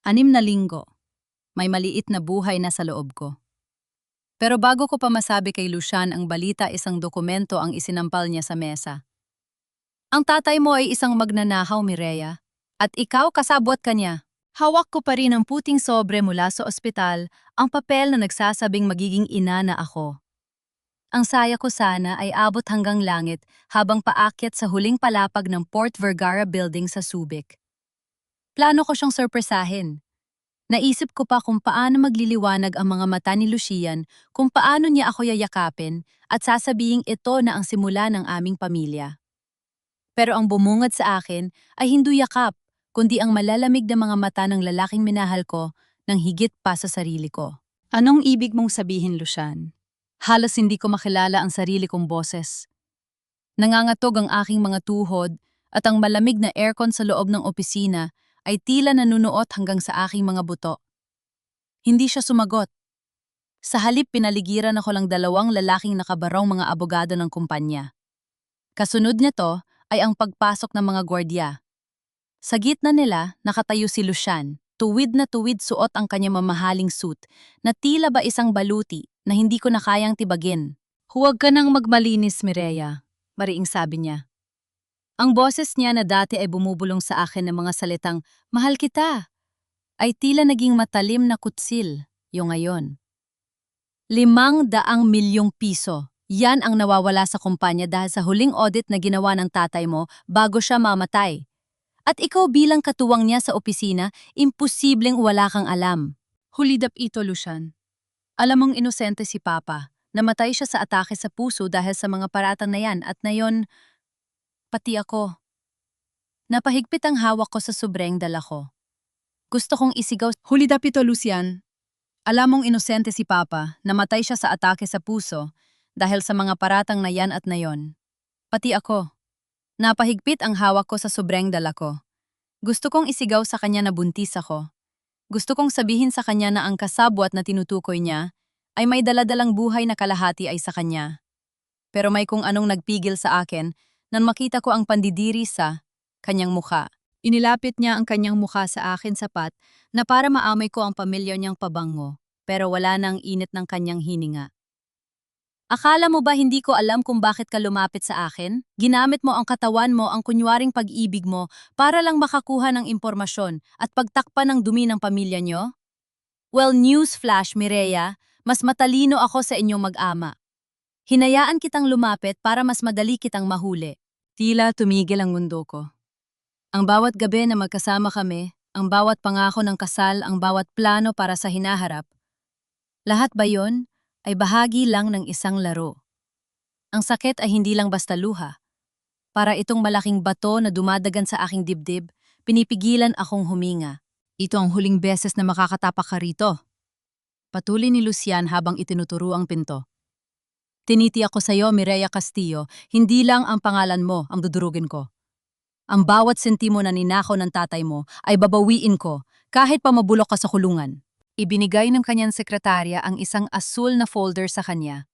6 na linggo, may maliit na buhay na sa loob ko. Pero bago ko pa masabi kay Lucian ang balita, isang dokumento ang isinampal niya sa mesa. Ang tatay mo ay isang magnanakaw, Mireya. At ikaw kasabwat ka niya. Hawak ko pa rin ang puting sobre mula sa ospital, ang papel na nagsasabing magiging ina na ako. Ang saya ko sana ay abot hanggang langit habang paakyat sa huling palapag ng Port Vergara building sa Subic. Plano ko siyang sorpresahin. Naisip ko pa kung paano magliliwanag ang mga mata ni Lucian, kung paano niya ako yayakapin at sasabihing ito na ang simula ng aming pamilya. Pero ang bumungad sa akin ay hindi yakap, kundi ang malalamig na mga mata ng lalaking minahal ko ng higit pa sa sarili ko. Anong ibig mong sabihin, Lucian? Halos hindi ko makilala ang sarili kong boses. Nangangatog ang aking mga tuhod at ang malamig na aircon sa loob ng opisina ay tila nanunuot hanggang sa aking mga buto. Hindi siya sumagot. Sa halip, pinaligiran ako lang dalawang lalaking nakabarong mga abogado ng kumpanya. Kasunod nito ay ang pagpasok ng mga gwardya. Sa gitna nila, nakatayo si Lucian, tuwid na tuwid suot ang kanyang mamahaling suit na tila ba isang baluti na hindi ko na kayang tibagin. Huwag ka nang magmalinis, Mireya, mariing sabi niya. Ang boses niya na dati ay bumubulong sa akin ng mga salitang, "Mahal kita," ay tila naging matalim na kutsil, yung ngayon. 500 milyong piso. Yan ang nawawala sa kumpanya dahil sa huling audit na ginawa ng tatay mo bago siya mamatay. At ikaw bilang katuwang niya sa opisina, imposibleng wala kang alam. Hulidap ito, Lucian. Alam mong inosente si Papa. Namatay siya sa atake sa puso dahil sa mga paratang na yan at nayon, pati ako. Napahigpit ang hawak ko sa sobreng dala ko. Gusto kong isigaw, "Hulidap ito, Lucian. Alam mong inosente si Papa, namatay siya sa atake sa puso dahil sa mga paratang na yan at nayon. Pati ako." Napahigpit ang hawak ko sa sobreng dala ko. Gusto kong isigaw sa kanya na buntis ako. Gusto kong sabihin sa kanya na ang kasabwat na tinutukoy niya ay may daladalang buhay na kalahati ay sa kanya. Pero may kung anong nagpigil sa akin nang makita ko ang pandidiri sa kanyang mukha. Inilapit niya ang kanyang mukha sa akin sapat na para maamoy ko ang pamilyar niyang pabango, pero wala nang init ng kanyang hininga. Akala mo ba hindi ko alam kung bakit ka lumapit sa akin? Ginamit mo ang katawan mo, ang kunwaring pag-ibig mo, para lang makakuha ng impormasyon at pagtakpan ng dumi ng pamilya niyo? Well, newsflash, Mireya, mas matalino ako sa inyong mag-ama. Hinayaan kitang lumapit para mas madali kitang mahuli. Tila tumigil ang mundo ko. Ang bawat gabi na magkasama kami, ang bawat pangako ng kasal, ang bawat plano para sa hinaharap, lahat ba yon ay bahagi lang ng isang laro. Ang sakit ay hindi lang basta luha. Para itong malaking bato na dumadagan sa aking dibdib, pinipigilan akong huminga. Ito ang huling beses na makakatapak ka rito. Patuloy ni Lucian habang itinuturo ang pinto. Tiniti ako sa iyo, Mireya Castillo, hindi lang ang pangalan mo ang dudurugin ko. Ang bawat sentimo na ninakaw ng tatay mo ay babawiin ko kahit pa mabulok ka sa kulungan. Ibinigay ng kanyang sekretarya ang isang asul na folder sa kanya.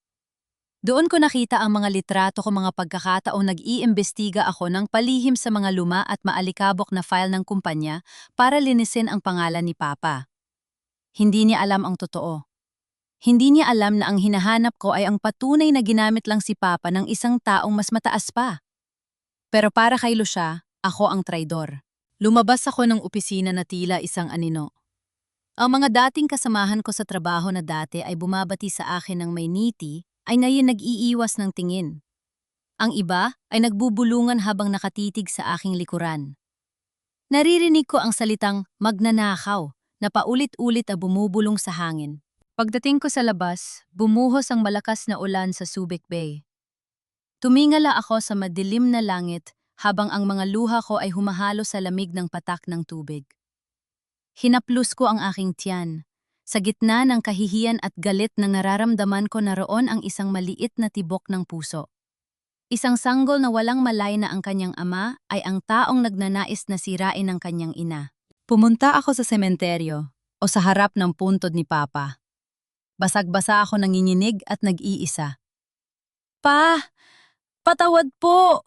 Doon ko nakita ang mga litrato ko, mga pagkakataong nag-iimbestiga ako ng palihim sa mga luma at maalikabok na file ng kumpanya para linisin ang pangalan ni Papa. Hindi niya alam ang totoo. Hindi niya alam na ang hinahanap ko ay ang patunay na ginamit lang si Papa ng isang taong mas mataas pa. Pero para kay Lucia, ako ang traidor. Lumabas ako ng opisina na tila isang anino. Ang mga dating kasamahan ko sa trabaho na dati ay bumabati sa akin ng may ngiti, ay ngayon nag-iiwas ng tingin. Ang iba ay nagbubulungan habang nakatitig sa aking likuran. Naririnig ko ang salitang magnanakaw na paulit-ulit na bumubulong sa hangin. Pagdating ko sa labas, bumuhos ang malakas na ulan sa Subic Bay. Tumingala ako sa madilim na langit habang ang mga luha ko ay humahalo sa lamig ng patak ng tubig. Hinaplos ko ang aking tiyan. Sa gitna ng kahihiyan at galit na nararamdaman ko, naroon ang isang maliit na tibok ng puso. Isang sanggol na walang malay na ang kanyang ama ay ang taong nagnanais na sirain ng kanyang ina. Pumunta ako sa sementeryo o sa harap ng puntod ni Papa. Basag-basa ako, nanginginig at nag-iisa. "Pa! Patawad po!"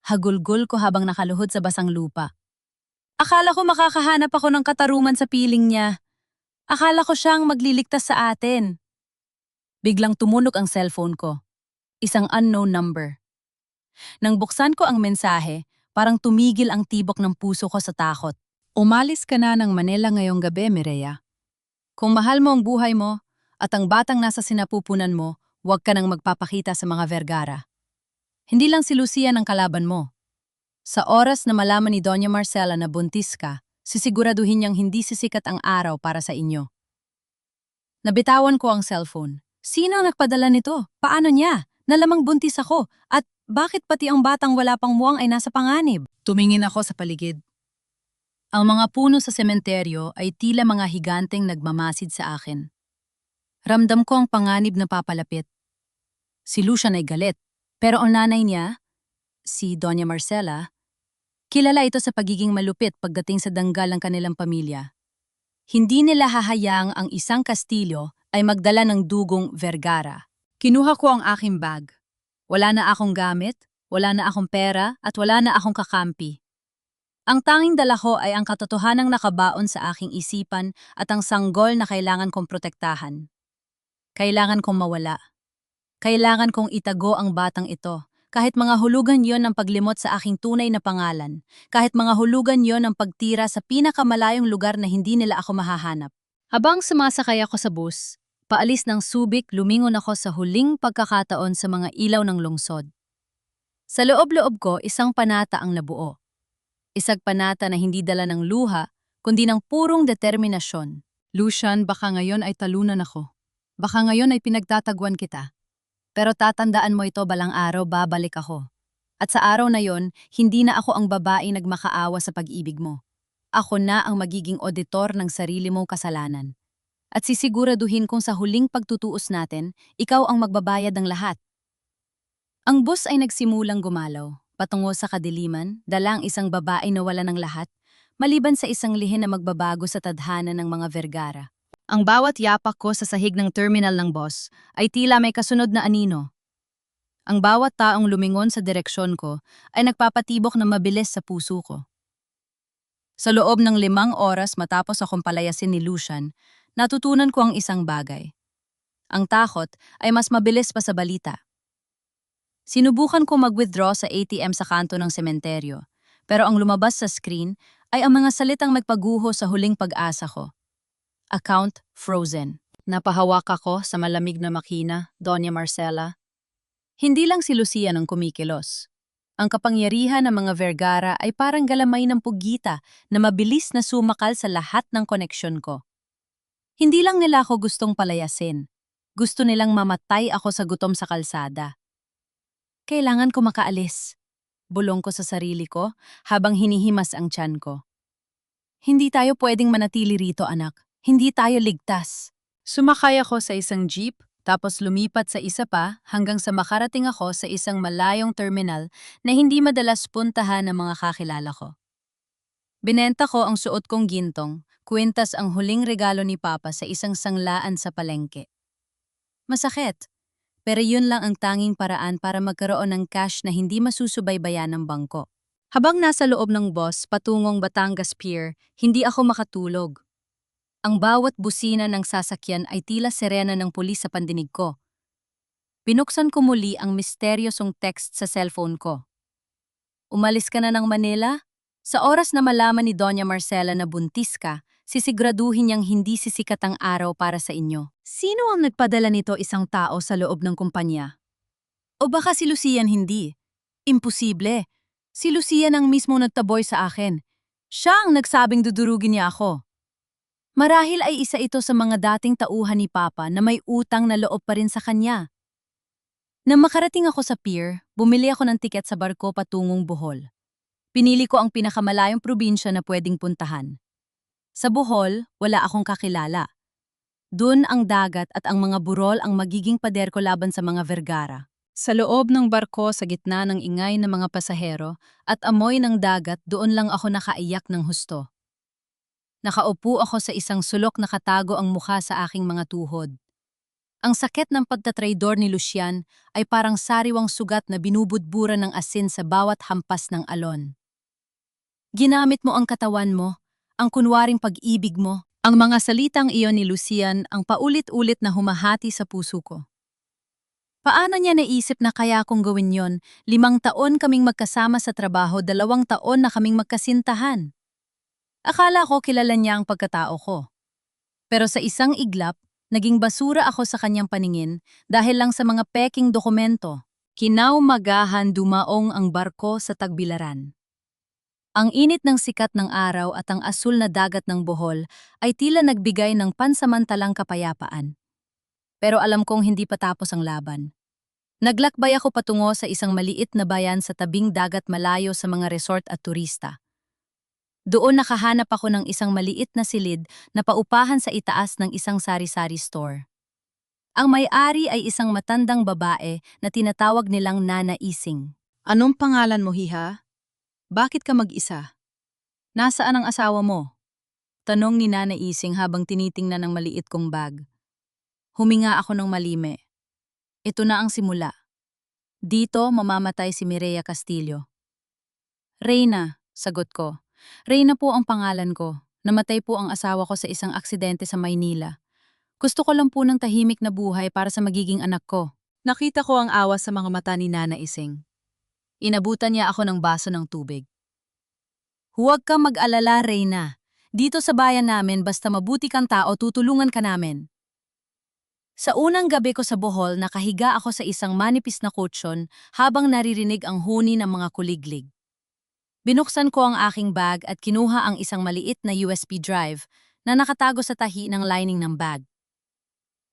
Hagulgol ko habang nakaluhod sa basang lupa. Akala ko makakahanap ako ng katarungan sa piling niya. Akala ko siyang magliligtas sa atin. Biglang tumunog ang cellphone ko. Isang unknown number. Nang buksan ko ang mensahe, parang tumigil ang tibok ng puso ko sa takot. Umalis ka na ng Manila ngayong gabi, Mireya. Kung mahal mo ang buhay mo at ang batang nasa sinapupunan mo, huwag ka nang magpapakita sa mga Vergara. Hindi lang si Lucia ang kalaban mo. Sa oras na malaman ni Doña Marcela na buntis ka, sisiguraduhin niyang hindi sisikat ang araw para sa inyo. Nabitawan ko ang cellphone. Sino ang nagpadala nito? Paano niya? Nalamang buntis ako. At bakit pati ang batang wala pang muwang ay nasa panganib? Tumingin ako sa paligid. Ang mga puno sa sementeryo ay tila mga higanteng nagmamasid sa akin. Ramdam ko ang panganib na papalapit. Si Lucian ay galit, pero ang nanay niya, si Doña Marcela, kilala ito sa pagiging malupit pagdating sa danggal ng kanilang pamilya. Hindi nila hahayaang ang isang kastilyo ay magdala ng dugong Vergara. Kinuha ko ang aking bag. Wala na akong gamit, wala na akong pera, at wala na akong kakampi. Ang tanging dala ko ay ang katotohanang nakabaon sa aking isipan at ang sanggol na kailangan kong protektahan. Kailangan kong mawala. Kailangan kong itago ang batang ito. Kahit mga hulugan yon ng paglimot sa aking tunay na pangalan. Kahit mga hulugan yon ng pagtira sa pinakamalayong lugar na hindi nila ako mahahanap. Habang sumasakay ako sa bus, paalis ng Subic, lumingon ako sa huling pagkakataon sa mga ilaw ng lungsod. Sa loob-loob ko, isang panata ang nabuo. Isang panata na hindi dala ng luha, kundi ng purong determinasyon. Lucian, baka ngayon ay talunan ako. Baka ngayon ay pinagtatagwan kita. Pero tatandaan mo ito, balang araw babalik ako. At sa araw na yon, hindi na ako ang babae nagmakaawa sa pag-ibig mo. Ako na ang magiging auditor ng sarili mong kasalanan. At sisiguraduhin kong sa huling pagtutuos natin, ikaw ang magbabayad ng lahat. Ang bus ay nagsimulang gumalaw. Patungo sa kadiliman, dala ang isang babae na wala ng lahat, maliban sa isang lihim na magbabago sa tadhana ng mga Vergara. Ang bawat yapak ko sa sahig ng terminal ng bus ay tila may kasunod na anino. Ang bawat taong lumingon sa direksyon ko ay nagpapatibok na mabilis sa puso ko. Sa loob ng 5 oras matapos akong palayasin ni Lucian, natutunan ko ang isang bagay. Ang takot ay mas mabilis pa sa balita. Sinubukan ko mag-withdraw sa ATM sa kanto ng sementeryo, pero ang lumabas sa screen ay ang mga salitang magpaguho sa huling pag-asa ko. Account frozen. Napahawak ako sa malamig na makina, Doña Marcela. Hindi lang si Lucia ang kumikilos. Ang kapangyarihan ng mga Vergara ay parang galamay ng pugita na mabilis na sumakal sa lahat ng koneksyon ko. Hindi lang nila ako gustong palayasin. Gusto nilang mamatay ako sa gutom sa kalsada. Kailangan ko makaalis. Bulong ko sa sarili ko habang hinihimas ang tiyan ko. Hindi tayo pwedeng manatili rito, anak. Hindi tayo ligtas. Sumakay ako sa isang jeep, tapos lumipat sa isa pa hanggang sa makarating ako sa isang malayong terminal na hindi madalas puntahan ng mga kakilala ko. Binenta ko ang suot kong gintong, kwintas ang huling regalo ni Papa sa isang sanglaan sa palengke. Masakit. Pero yun lang ang tanging paraan para magkaroon ng cash na hindi masusubaybayan ng bangko. Habang nasa loob ng bus patungong Batangas Pier, hindi ako makatulog. Ang bawat busina ng sasakyan ay tila sirena ng pulis sa pandinig ko. Binuksan ko muli ang misteryosong text sa cellphone ko. Umalis ka na ng Manila? Sa oras na malaman ni Doña Marcela na buntis ka, sisiguraduhin niyang hindi sisikat ang araw para sa inyo. Sino ang nagpadala nito, isang tao sa loob ng kumpanya? O baka si Lucian hindi? Imposible. Si Lucian ang mismo nagtaboy sa akin. Siya ang nagsabing dudurugin niya ako. Marahil ay isa ito sa mga dating tauhan ni Papa na may utang na loob pa rin sa kanya. Nang makarating ako sa pier, bumili ako ng tiket sa barko patungong Bohol. Pinili ko ang pinakamalayong probinsya na pwedeng puntahan. Sa Bohol, wala akong kakilala. Doon ang dagat at ang mga burol ang magiging pader ko laban sa mga Vergara. Sa loob ng barko sa gitna ng ingay ng mga pasahero at amoy ng dagat, doon lang ako nakaiyak ng husto. Nakaupo ako sa isang sulok na katago ang mukha sa aking mga tuhod. Ang sakit ng pagtatraidor ni Lucian ay parang sariwang sugat na binubudburan ng asin sa bawat hampas ng alon. Ginamit mo ang katawan mo, ang kunwaring pag-ibig mo. Ang mga salitang iyon ni Lucian ang paulit-ulit na humahati sa puso ko. Paano niya naisip na kaya kong gawin yon? 5 taon kaming magkasama sa trabaho, 2 taon na kaming magkasintahan. Akala ko kilala niya ang pagkatao ko. Pero sa isang iglap, naging basura ako sa kanyang paningin dahil lang sa mga peking dokumento. Kinaumagahan dumaong ang barko sa Tagbilaran. Ang init ng sikat ng araw at ang asul na dagat ng Bohol ay tila nagbigay ng pansamantalang kapayapaan. Pero alam kong hindi pa tapos ang laban. Naglakbay ako patungo sa isang maliit na bayan sa tabing dagat malayo sa mga resort at turista. Doon nakahanap ako ng isang maliit na silid na paupahan sa itaas ng isang sari-sari store. Ang may-ari ay isang matandang babae na tinatawag nilang Nana Ising. Anong pangalan mo, Hiha? Bakit ka mag-isa? Nasaan ang asawa mo? Tanong ni Nana Ising habang tinitingnan ng maliit kong bag. Huminga ako ng malime. Ito na ang simula. Dito mamamatay si Mireya Castillo. Reyna, sagot ko. Reyna po ang pangalan ko. Namatay po ang asawa ko sa isang aksidente sa Maynila. Gusto ko lang po ng tahimik na buhay para sa magiging anak ko. Nakita ko ang awa sa mga mata ni Nana Ising. Inabutan niya ako ng baso ng tubig. Huwag kang mag-alala, Reyna. Dito sa bayan namin, basta mabuti kang tao, tutulungan ka namin. Sa unang gabi ko sa Bohol, nakahiga ako sa isang manipis na kutsyon habang naririnig ang huni ng mga kuliglig. Binuksan ko ang aking bag at kinuha ang isang maliit na USB drive na nakatago sa tahi ng lining ng bag.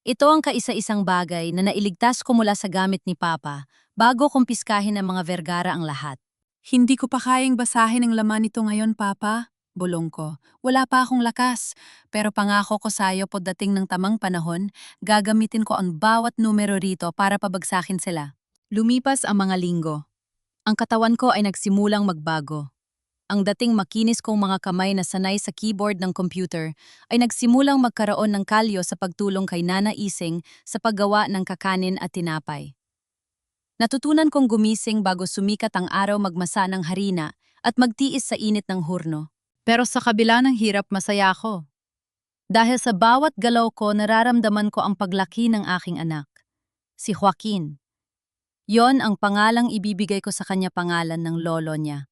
Ito ang kaisa-isang bagay na nailigtas ko mula sa gamit ni Papa bago kumpiskahin ng mga Vergara ang lahat. Hindi ko pa kayang basahin ang laman nito ngayon, Papa. Bulong ko. Wala pa akong lakas, pero pangako ko sa'yo pagdating ng tamang panahon, gagamitin ko ang bawat numero rito para pabagsakin sila. Lumipas ang mga linggo. Ang katawan ko ay nagsimulang magbago. Ang dating makinis kong mga kamay na sanay sa keyboard ng computer ay nagsimulang magkaroon ng kalyo sa pagtulong kay Nana Ising sa paggawa ng kakanin at tinapay. Natutunan kong gumising bago sumikat ang araw, magmasa ng harina at magtiis sa init ng hurno. Pero sa kabila ng hirap, masaya ako. Dahil sa bawat galaw ko, nararamdaman ko ang paglaki ng aking anak, si Joaquin. Yon ang pangalang ibibigay ko sa kanya, pangalan ng lolo niya.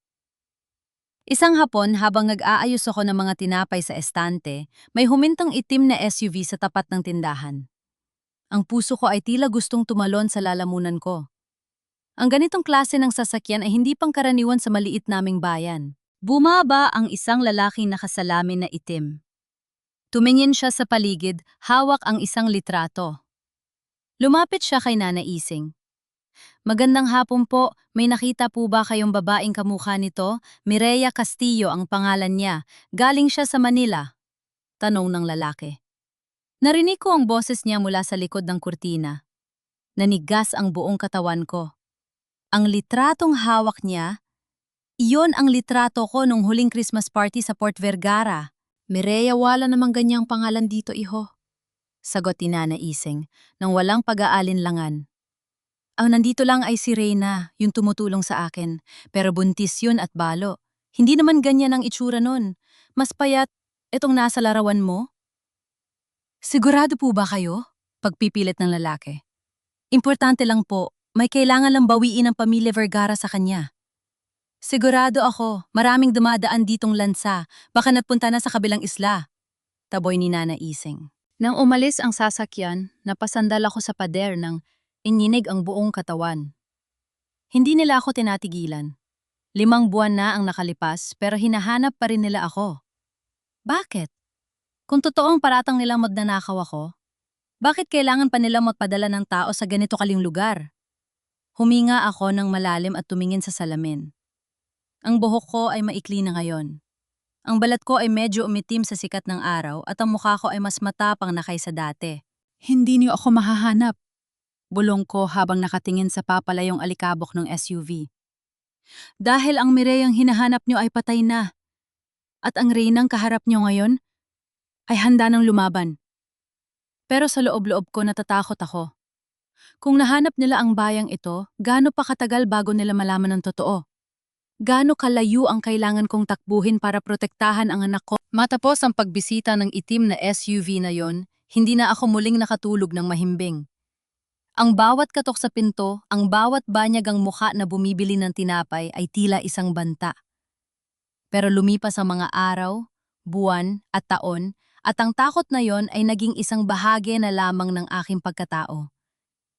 Isang hapon, habang nag-aayos ako ng mga tinapay sa estante, may humintong itim na SUV sa tapat ng tindahan. Ang puso ko ay tila gustong tumalon sa lalamunan ko. Ang ganitong klase ng sasakyan ay hindi pangkaraniwan sa maliit naming bayan. Bumaba ang isang lalaking nakasalamin na itim. Tumingin siya sa paligid, hawak ang isang litrato. Lumapit siya kay Nana Ising. Magandang hapon po, may nakita po ba kayong babaeng kamukha nito? Mireya Castillo ang pangalan niya. Galing siya sa Manila. Tanong ng lalaki. Narinig ko ang boses niya mula sa likod ng kurtina. Nanigas ang buong katawan ko. Ang litratong hawak niya, iyon ang litrato ko nung huling Christmas party sa Port Vergara. Mireya, wala namang ganyang pangalan dito, iho. Sagot ni Nana Ising, nang walang pag-aalinlangan. Ang nandito lang ay si Reyna, yung tumutulong sa akin. Pero buntis yun at balo. Hindi naman ganyan ang itsura nun. Mas payat, etong nasa larawan mo. Sigurado po ba kayo? Pagpipilit ng lalaki. Importante lang po, may kailangan lang bawiin ng pamilya Vergara sa kanya. Sigurado ako, maraming dumadaan ditong lansa, baka napunta na sa kabilang isla. Taboy ni Nana Ising. Nang umalis ang sasakyan, napasandal ako sa pader nang inyinig ang buong katawan. Hindi nila ako tinatigilan. 5 buwan na ang nakalipas pero hinahanap pa rin nila ako. Bakit? Kung totoong paratang nilang magnanakaw ako, bakit kailangan pa nilang magpadala ng tao sa ganito kaling lugar? Huminga ako ng malalim at tumingin sa salamin. Ang buhok ko ay maikli na ngayon. Ang balat ko ay medyo umitim sa sikat ng araw at ang mukha ko ay mas matapang na kaysa dati. Hindi niyo ako mahahanap. Bulong ko habang nakatingin sa papalayong alikabok ng SUV. Dahil ang Mireyang hinahanap niyo ay patay na. At ang Reynang kaharap niyo ngayon ay handa ng lumaban. Pero sa loob-loob ko natatakot ako. Kung nahanap nila ang bayang ito, gaano pa katagal bago nila malaman ng totoo? Gaano kalayo ang kailangan kong takbuhin para protektahan ang anak ko? Matapos ang pagbisita ng itim na SUV na yon, hindi na ako muling nakatulog ng mahimbing. Ang bawat katok sa pinto, ang bawat banyagang mukha na bumibili ng tinapay ay tila isang banta. Pero lumipas ang mga araw, buwan at taon, at ang takot na yon ay naging isang bahagi na lamang ng aking pagkatao.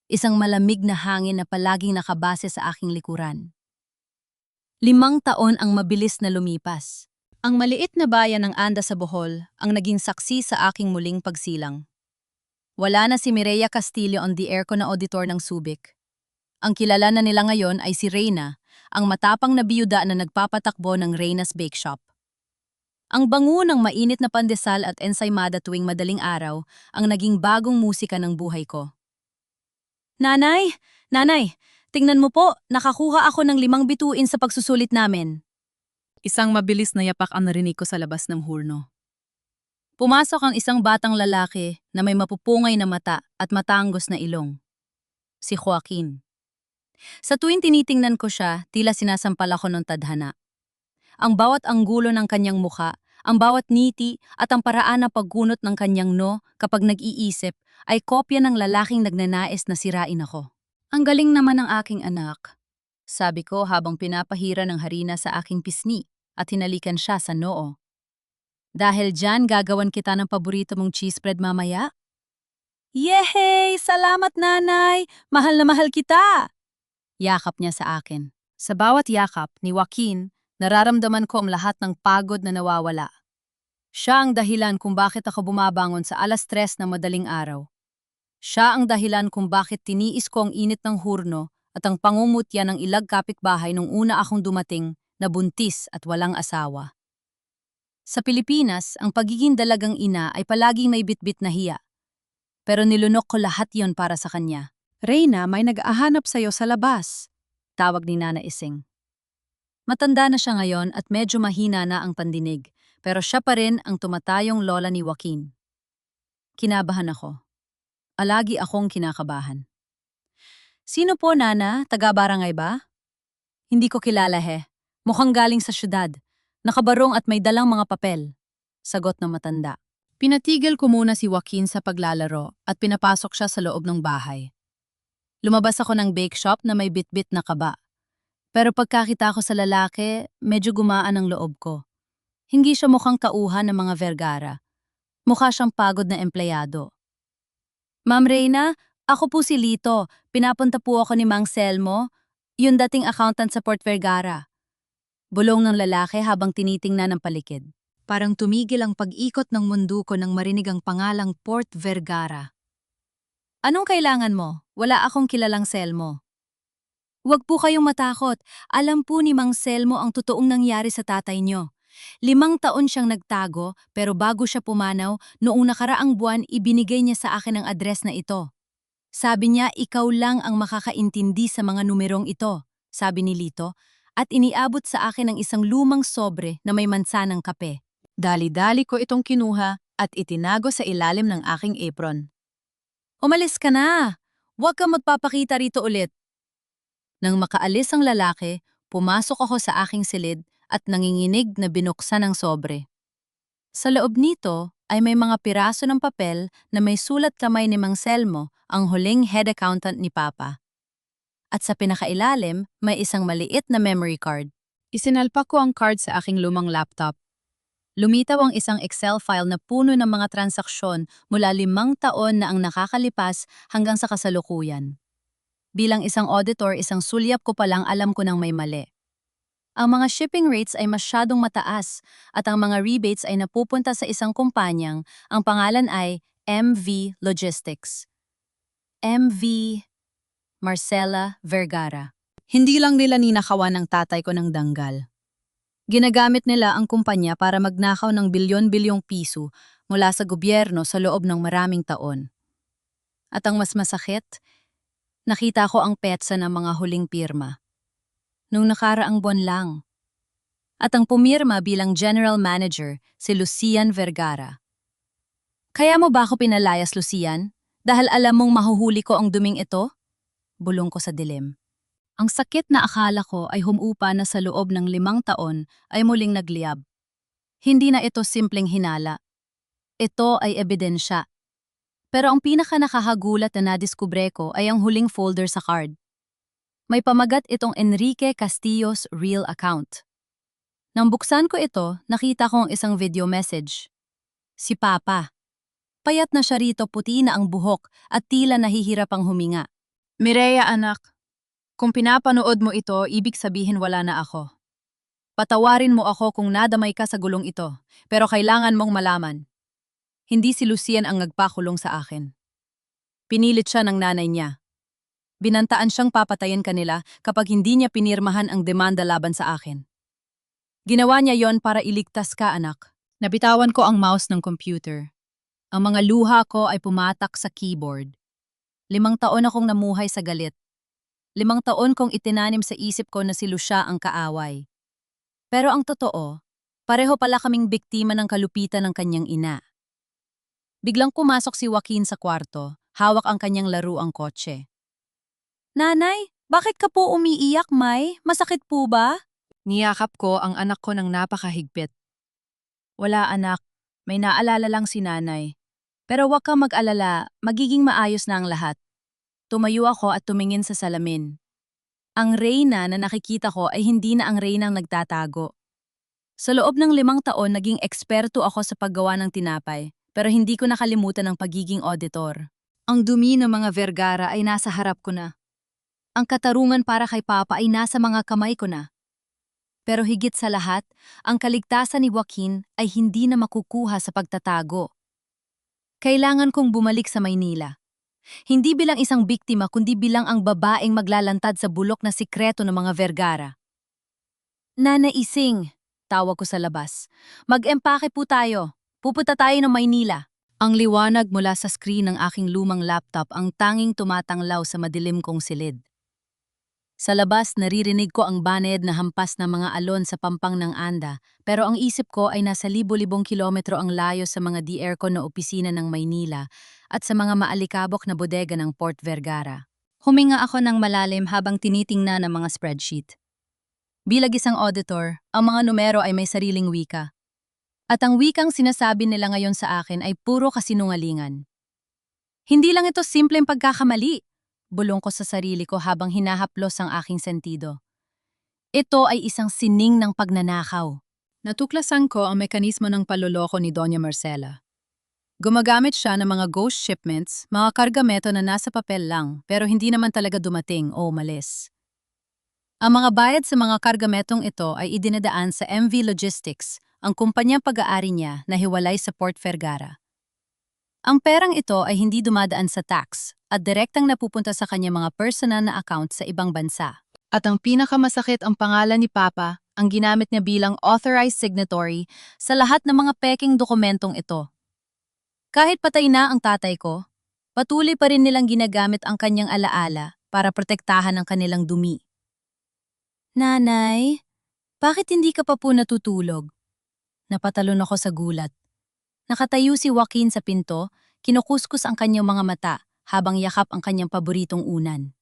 Isang malamig na hangin na palaging nakabase sa aking likuran. 5 taon ang mabilis na lumipas. Ang maliit na bayan ng Anda sa Bohol ang naging saksi sa aking muling pagsilang. Wala na si Mireya Castillo on the air ko na auditor ng Subic. Ang kilala na nila ngayon ay si Reyna, ang matapang na biyuda na nagpapatakbo ng Reyna's Bake Shop. Ang bango ng mainit na pandesal at ensaymada tuwing madaling araw ang naging bagong musika ng buhay ko. Nanay! Nanay! Tingnan mo po, nakakuha ako ng 5 bituin sa pagsusulit namin. Isang mabilis na yapak ang narinig ko sa labas ng hurno. Pumasok ang isang batang lalaki na may mapupungay na mata at matanggos na ilong. Si Joaquin. Sa tuwing tinitingnan ko siya, tila sinasampal ako ng tadhana. Ang bawat anggulo ng kanyang muka, ang bawat ngiti at ang paraan na paggunot ng kanyang no kapag nag-iisip ay kopya ng lalaking nagnanais na sirain ako. Ang galing naman ng aking anak, sabi ko habang pinapahira ng harina sa aking pisngi at hinalikan siya sa noo. Dahil dyan gagawan kita ng paborito mong cheese spread mamaya? Yehey! Salamat nanay! Mahal na mahal kita! Yakap niya sa akin. Sa bawat yakap ni Joaquin, nararamdaman ko ang lahat ng pagod na nawawala. Siya ang dahilan kung bakit ako bumabangon sa 3:00 ng madaling araw. Siya ang dahilan kung bakit tiniis ko ang init ng hurno at ang pangungutya ng ilag kapitbahay nung una akong dumating na buntis at walang asawa. Sa Pilipinas, ang pagiging dalagang ina ay palaging may bitbit na hiya. Pero nilunok ko lahat yon para sa kanya. Reyna, may nag-ahanap sa'yo sa labas, tawag ni Nana Ising. Matanda na siya ngayon at medyo mahina na ang pandinig, pero siya pa rin ang tumatayong lola ni Joaquin. Kinabahan ako. Alagi akong kinakabahan. Sino po, Nana? Taga-barangay ba? Hindi ko kilala Mukhang galing sa syudad. Nakabarong at may dalang mga papel. Sagot ng matanda. Pinatigil ko muna si Joaquin sa paglalaro at pinapasok siya sa loob ng bahay. Lumabas ako ng bake shop na may bitbit na kaba. Pero pagkakita ko sa lalaki, medyo gumaan ang loob ko. Hindi siya mukhang tauhan ng mga Vergara. Mukha siyang pagod na empleyado. Ma'am Reyna, ako po si Lito. Pinapunta po ako ni Mang Selmo, yung dating accountant sa Port Vergara. Bulong ng lalaki habang tinitingnan ng palikid. Parang tumigil ang pag-ikot ng mundo ko nang marinig ang pangalang Port Vergara. Anong kailangan mo? Wala akong kilalang Selmo. Huwag po kayong matakot. Alam po ni Mang Selmo ang totoong nangyari sa tatay niyo. 5 taon siyang nagtago pero bago siya pumanaw, noong nakaraang buwan ibinigay niya sa akin ang address na ito. Sabi niya ikaw lang ang makakaintindi sa mga numerong ito, sabi ni Lito, at iniabot sa akin ang isang lumang sobre na may mansanang kape. Dali-dali ko itong kinuha at itinago sa ilalim ng aking apron. Umalis ka na! Huwag kang magpapakita rito ulit. Nang makaalis ang lalaki, pumasok ako sa aking silid at nanginginig na binuksan ang sobre. Sa loob nito ay may mga piraso ng papel na may sulat kamay ni Mang Selmo, ang huling head accountant ni Papa. At sa pinakailalim, may isang maliit na memory card. Isinalpak ko ang card sa aking lumang laptop. Lumitaw ang isang Excel file na puno ng mga transaksyon mula 5 taon na ang nakakalipas hanggang sa kasalukuyan. Bilang isang auditor, isang sulyap ko palang alam ko nang may mali. Ang mga shipping rates ay masyadong mataas at ang mga rebates ay napupunta sa isang kumpanyang ang pangalan ay MV Logistics. MV Marcela Vergara. Hindi lang nila ninakawan ng tatay ko ng danggal. Ginagamit nila ang kumpanya para magnakaw ng bilyon-bilyong piso mula sa gobyerno sa loob ng maraming taon. At ang mas masakit, nakita ko ang petsa ng mga huling pirma. Nung nakaraang buwan lang. At ang pumirma bilang general manager, si Lucian Vergara. Kaya mo ba ako pinalayas, Lucian? Dahil alam mong mahuhuli ko ang duming ito? Bulong ko sa dilim. Ang sakit na akala ko ay humupa na sa loob ng 5 taon ay muling nagliyab. Hindi na ito simpleng hinala. Ito ay ebidensya. Pero ang pinaka nakakagulat na nadiskubre ko ay ang huling folder sa card. May pamagat itong Enrique Castillo's real account. Nang buksan ko ito, nakita ko ang isang video message. Si Papa. Payat na siya rito, puti na ang buhok at tila nahihirap ang huminga. Mireya anak, kung pinapanood mo ito, ibig sabihin wala na ako. Patawarin mo ako kung nadamay ka sa gulong ito, pero kailangan mong malaman. Hindi si Lucien ang nagpakulong sa akin. Pinilit siya ng nanay niya. Binantaan siyang papatayin kanila kapag hindi niya pinirmahan ang demanda laban sa akin. Ginawa niya yon para iligtas ka, anak. Nabitawan ko ang mouse ng computer. Ang mga luha ko ay pumatak sa keyboard. 5 taon akong namuhay sa galit. 5 taon kong itinanim sa isip ko na si Lucia ang kaaway. Pero ang totoo, pareho pala kaming biktima ng kalupitan ng kanyang ina. Biglang pumasok si Joaquin sa kwarto, hawak ang kanyang laruang kotse. Nanay, bakit ka po umiiyak, May? Masakit po ba? Niyakap ko ang anak ko ng napakahigpit. Wala anak, may naalala lang si nanay. Pero huwag kang mag-alala, magiging maayos na ang lahat. Tumayo ako at tumingin sa salamin. Ang reyna na nakikita ko ay hindi na ang reynang nagtatago. Sa loob ng 5 taon, naging eksperto ako sa paggawa ng tinapay, pero hindi ko nakalimutan ang pagiging auditor. Ang dumi ng mga Vergara ay nasa harap ko na. Ang katarungan para kay Papa ay nasa mga kamay ko na. Pero higit sa lahat, ang kaligtasan ni Joaquin ay hindi na makukuha sa pagtatago. Kailangan kong bumalik sa Maynila. Hindi bilang isang biktima kundi bilang ang babaeng maglalantad sa bulok na sikreto ng mga Vergara. Nana Ising, tawag ko sa labas. Mag-empake po tayo. Pupunta tayo ng Maynila. Ang liwanag mula sa screen ng aking lumang laptop ang tanging tumatanglaw sa madilim kong silid. Sa labas, naririnig ko ang baned na hampas ng mga alon sa pampang ng Anda, pero ang isip ko ay nasa libo-libong kilometro ang layo sa mga di-aircon na opisina ng Maynila at sa mga maalikabok na bodega ng Port Vergara. Huminga ako ng malalim habang tinitingnan ang mga spreadsheet. Bilang isang auditor, ang mga numero ay may sariling wika. At ang wikang sinasabi nila ngayon sa akin ay puro kasinungalingan. Hindi lang ito simpleng pagkakamali. Bulong ko sa sarili ko habang hinahaplos ang aking sentido. Ito ay isang sining ng pagnanakaw. Natuklasan ko ang mekanismo ng paloloko ni Doña Marcela. Gumagamit siya ng mga ghost shipments, mga kargamento na nasa papel lang pero hindi naman talaga dumating o umalis. Ang mga bayad sa mga kargametong ito ay idinadaan sa MV Logistics, ang kumpanyang pag-aari niya na hiwalay sa Port Vergara. Ang perang ito ay hindi dumadaan sa tax at direktang napupunta sa kanya mga personal na account sa ibang bansa. At ang pinakamasakit, ang pangalan ni Papa, ang ginamit niya bilang authorized signatory sa lahat ng mga peking dokumentong ito. Kahit patay na ang tatay ko, patuloy pa rin nilang ginagamit ang kanyang alaala para protektahan ang kanilang dumi. Nanay, bakit hindi ka pa po natutulog? Napatalon ako sa gulat. Nakatayo si Joaquin sa pinto, kinukuskus ang kanyang mga mata habang yakap ang kanyang paboritong unan.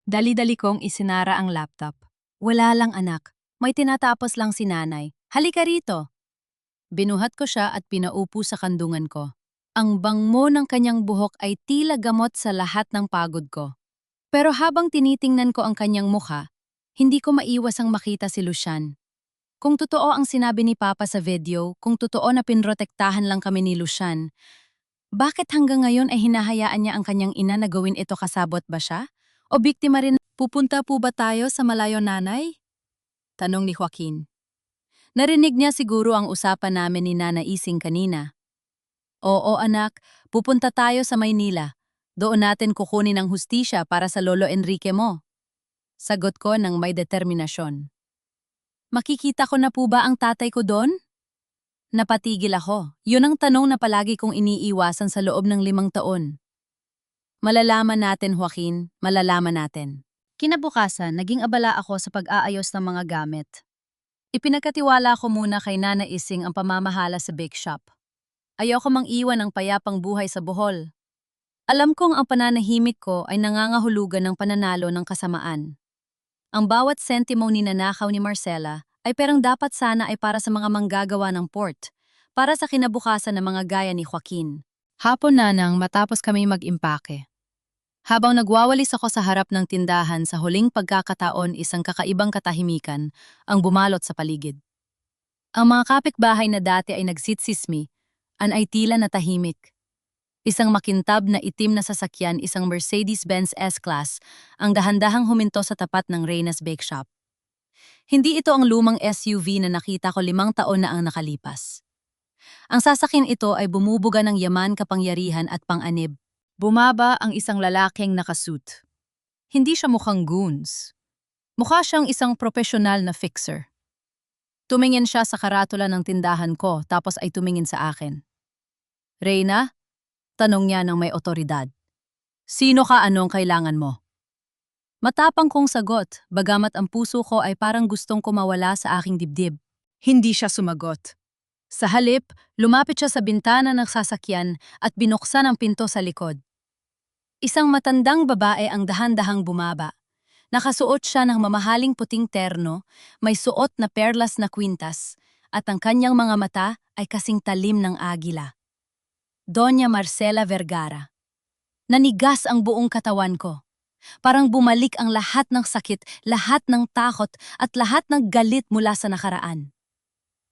Dali-dali kong isinara ang laptop. Wala lang anak, may tinatapos lang si nanay. Halika rito. Binuhat ko siya at pinaupo sa kandungan ko. Ang bangmo ng kanyang buhok ay tila gamot sa lahat ng pagod ko. Pero habang tinitingnan ko ang kanyang mukha, hindi ko maiwas ang makita si Lucian. Kung totoo ang sinabi ni Papa sa video, kung totoo na pinrotektahan lang kami ni Lucian, bakit hanggang ngayon ay hinahayaan niya ang kanyang ina na gawin ito, kasabot ba siya? O biktima rin? Pupunta po ba tayo sa malayo, nanay? Tanong ni Joaquin. Narinig niya siguro ang usapan namin ni Nana Ising kanina. Oo anak, pupunta tayo sa Maynila. Doon natin kukunin ang hustisya para sa Lolo Enrique mo. Sagot ko ng may determinasyon. Makikita ko na po ba ang tatay ko doon? Napatigil ako. Yun ang tanong na palagi kong iniiwasan sa loob ng 5 taon. Malalaman natin, Joaquin. Malalaman natin. Kinabukasan, naging abala ako sa pag-aayos ng mga gamit. Ipinagkatiwala ko muna kay Nana Ising ang pamamahala sa bake shop. Ayoko mang iwan ng payapang buhay sa Bohol. Alam kong ang pananahimik ko ay nangangahulugan ng pananalo ng kasamaan. Ang bawat sentimo ninanakaw ni Marcela ay perang dapat sana ay para sa mga manggagawa ng port, para sa kinabukasan ng mga gaya ni Joaquin. Hapon na nang matapos kami mag-impake. Habang nagwawalis ako sa harap ng tindahan sa huling pagkakataon isang kakaibang katahimikan ang bumalot sa paligid. Ang mga kapitbahay na dati ay nagsitsismi, ay tila na tahimik. Isang makintab na itim na sasakyan, isang Mercedes-Benz S-Class, ang dahan-dahang huminto sa tapat ng Reyna's Bake Shop. Hindi ito ang lumang SUV na nakita ko 5 taon na ang nakalipas. Ang sasakyan ito ay bumubuga ng yaman, kapangyarihan at pang-anib. Bumaba ang isang lalaking nakasuit. Hindi siya mukhang goons. Mukha siyang isang profesional na fixer. Tumingin siya sa karatula ng tindahan ko tapos ay tumingin sa akin. "Reyna?" Tanong niya ng may otoridad. "Sino ka, anong kailangan mo?" Matapang kong sagot, bagamat ang puso ko ay parang gustong kumawala sa aking dibdib. Hindi siya sumagot. Sa halip, lumapit siya sa bintana ng sasakyan at binuksan ang pinto sa likod. Isang matandang babae ang dahan-dahang bumaba. Nakasuot siya ng mamahaling puting terno, may suot na perlas na kwintas, at ang kanyang mga mata ay kasing talim ng agila. Doña Marcela Vergara. Nanigas ang buong katawan ko. Parang bumalik ang lahat ng sakit, lahat ng takot, at lahat ng galit mula sa nakaraan.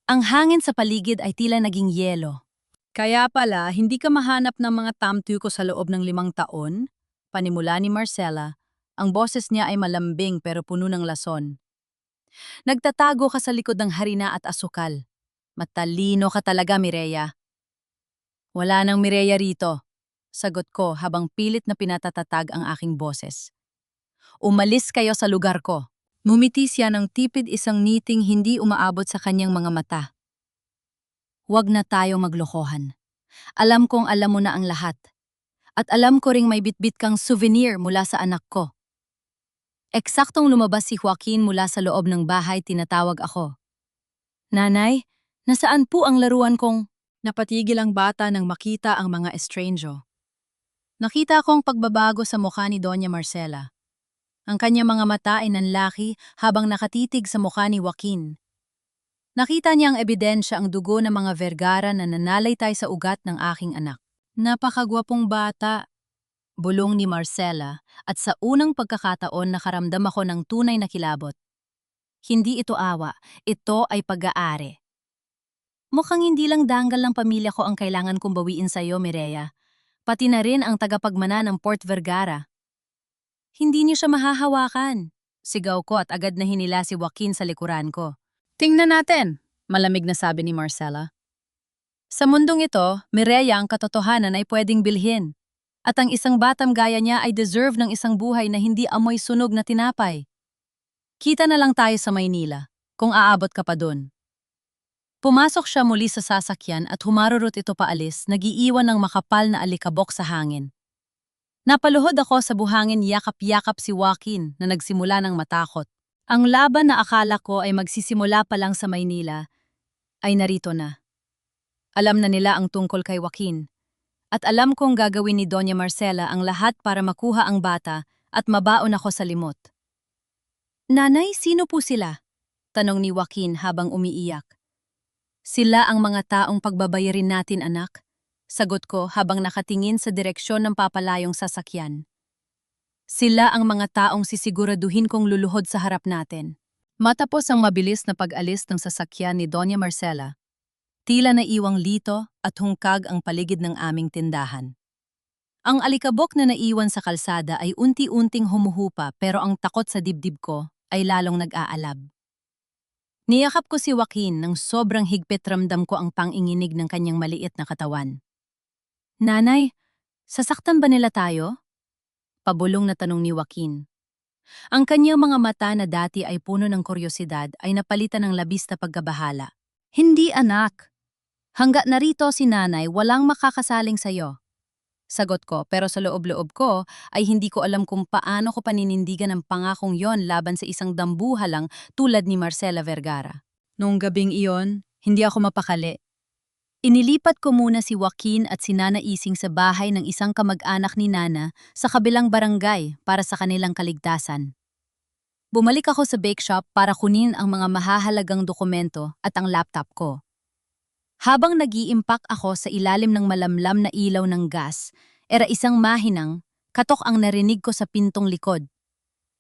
Ang hangin sa paligid ay tila naging yelo. "Kaya pala, hindi ka mahanap ng mga tamtu ko sa loob ng 5 taon?" Panimula ni Marcela. Ang boses niya ay malambing pero puno ng lason. "Nagtatago ka sa likod ng harina at asukal. Matalino ka talaga, Mireya." "Wala nang Mireya rito," sagot ko habang pilit na pinatatatag ang aking boses. "Umalis kayo sa lugar ko." Mumiti siya ng tipid, isang ngiting hindi umaabot sa kanyang mga mata. "Huwag na tayo maglokohan. Alam kong alam mo na ang lahat. At alam ko ring may bitbit kang souvenir mula sa anak ko." Eksaktong lumabas si Joaquin mula sa loob ng bahay, tinatawag ako. "Nanay, nasaan po ang laruan kong?" Napatigil ang bata nang makita ang mga estrange. Nakita kong pagbabago sa mukha ni Doña Marcela. Ang kanyang mga mata ay nanlaki habang nakatitig sa mukha ni Joaquin. Nakita niya ang ebidensya, ang dugo ng mga Vergara na nanalaitay sa ugat ng aking anak. "Napakagwapong bata," bulong ni Marcela, at sa unang pagkakataon nakaramdam ako ng tunay na kilabot. Hindi ito awa, ito ay pag-aari. "Mukhang hindi lang danggal ng pamilya ko ang kailangan kong bawiin sa iyo, Mireya. Pati na rin ang tagapagmana ng Port Vergara." "Hindi niyo siya mahahawakan," sigaw ko at agad na hinila si Joaquin sa likuran ko. "Tingnan natin," malamig na sabi ni Marcela. "Sa mundong ito, Mireya, ang katotohanan ay pwedeng bilhin. At ang isang batang gaya niya ay deserve ng isang buhay na hindi amoy sunog na tinapay. Kita na lang tayo sa Maynila, kung aabot ka pa dun." Pumasok siya muli sa sasakyan at humarurot ito paalis, nag-iiwan ng makapal na alikabok sa hangin. Napaluhod ako sa buhangin, yakap-yakap si Joaquin na nagsimula ng matakot. Ang laban na akala ko ay magsisimula pa lang sa Maynila ay narito na. Alam na nila ang tungkol kay Joaquin. At alam kong gagawin ni Doña Marcela ang lahat para makuha ang bata at mabaon ako sa limot. "Nanay, sino po sila?" tanong ni Joaquin habang umiiyak. "Sila ang mga taong pagbabayarin natin, anak," sagot ko habang nakatingin sa direksyon ng papalayong sasakyan. "Sila ang mga taong sisiguraduhin kong luluhod sa harap natin." Matapos ang mabilis na pag-alis ng sasakyan ni Doña Marcela, tila naiwang lito at hungkag ang paligid ng aming tindahan. Ang alikabok na naiwan sa kalsada ay unti-unting humuhupa, pero ang takot sa dibdib ko ay lalong nag-aalab. Niyakap ko si Joaquin ng sobrang higpit, ramdam ko ang panginginig ng kanyang maliit na katawan. "Nanay, sasaktan ba nila tayo?" Pabulong na tanong ni Joaquin. Ang kanyang mga mata na dati ay puno ng kuryosidad ay napalitan ng labis na pagkabahala. "Hindi, anak. Hanggat narito si nanay, walang makakasaling sa'yo." Sagot ko, pero sa loob-loob ko ay hindi ko alam kung paano ko paninindigan ang pangakong yon laban sa isang dambuhalang tulad ni Marcela Vergara. Noong gabing iyon, hindi ako mapakali. Inilipat ko muna si Joaquin at si Nana Ising sa bahay ng isang kamag-anak ni Nana sa kabilang barangay para sa kanilang kaligtasan. Bumalik ako sa bake shop para kunin ang mga mahahalagang dokumento at ang laptop ko. Habang nag-iimpak ako sa ilalim ng malamlam na ilaw ng gas, era isang mahinang, katok ang narinig ko sa pintong likod.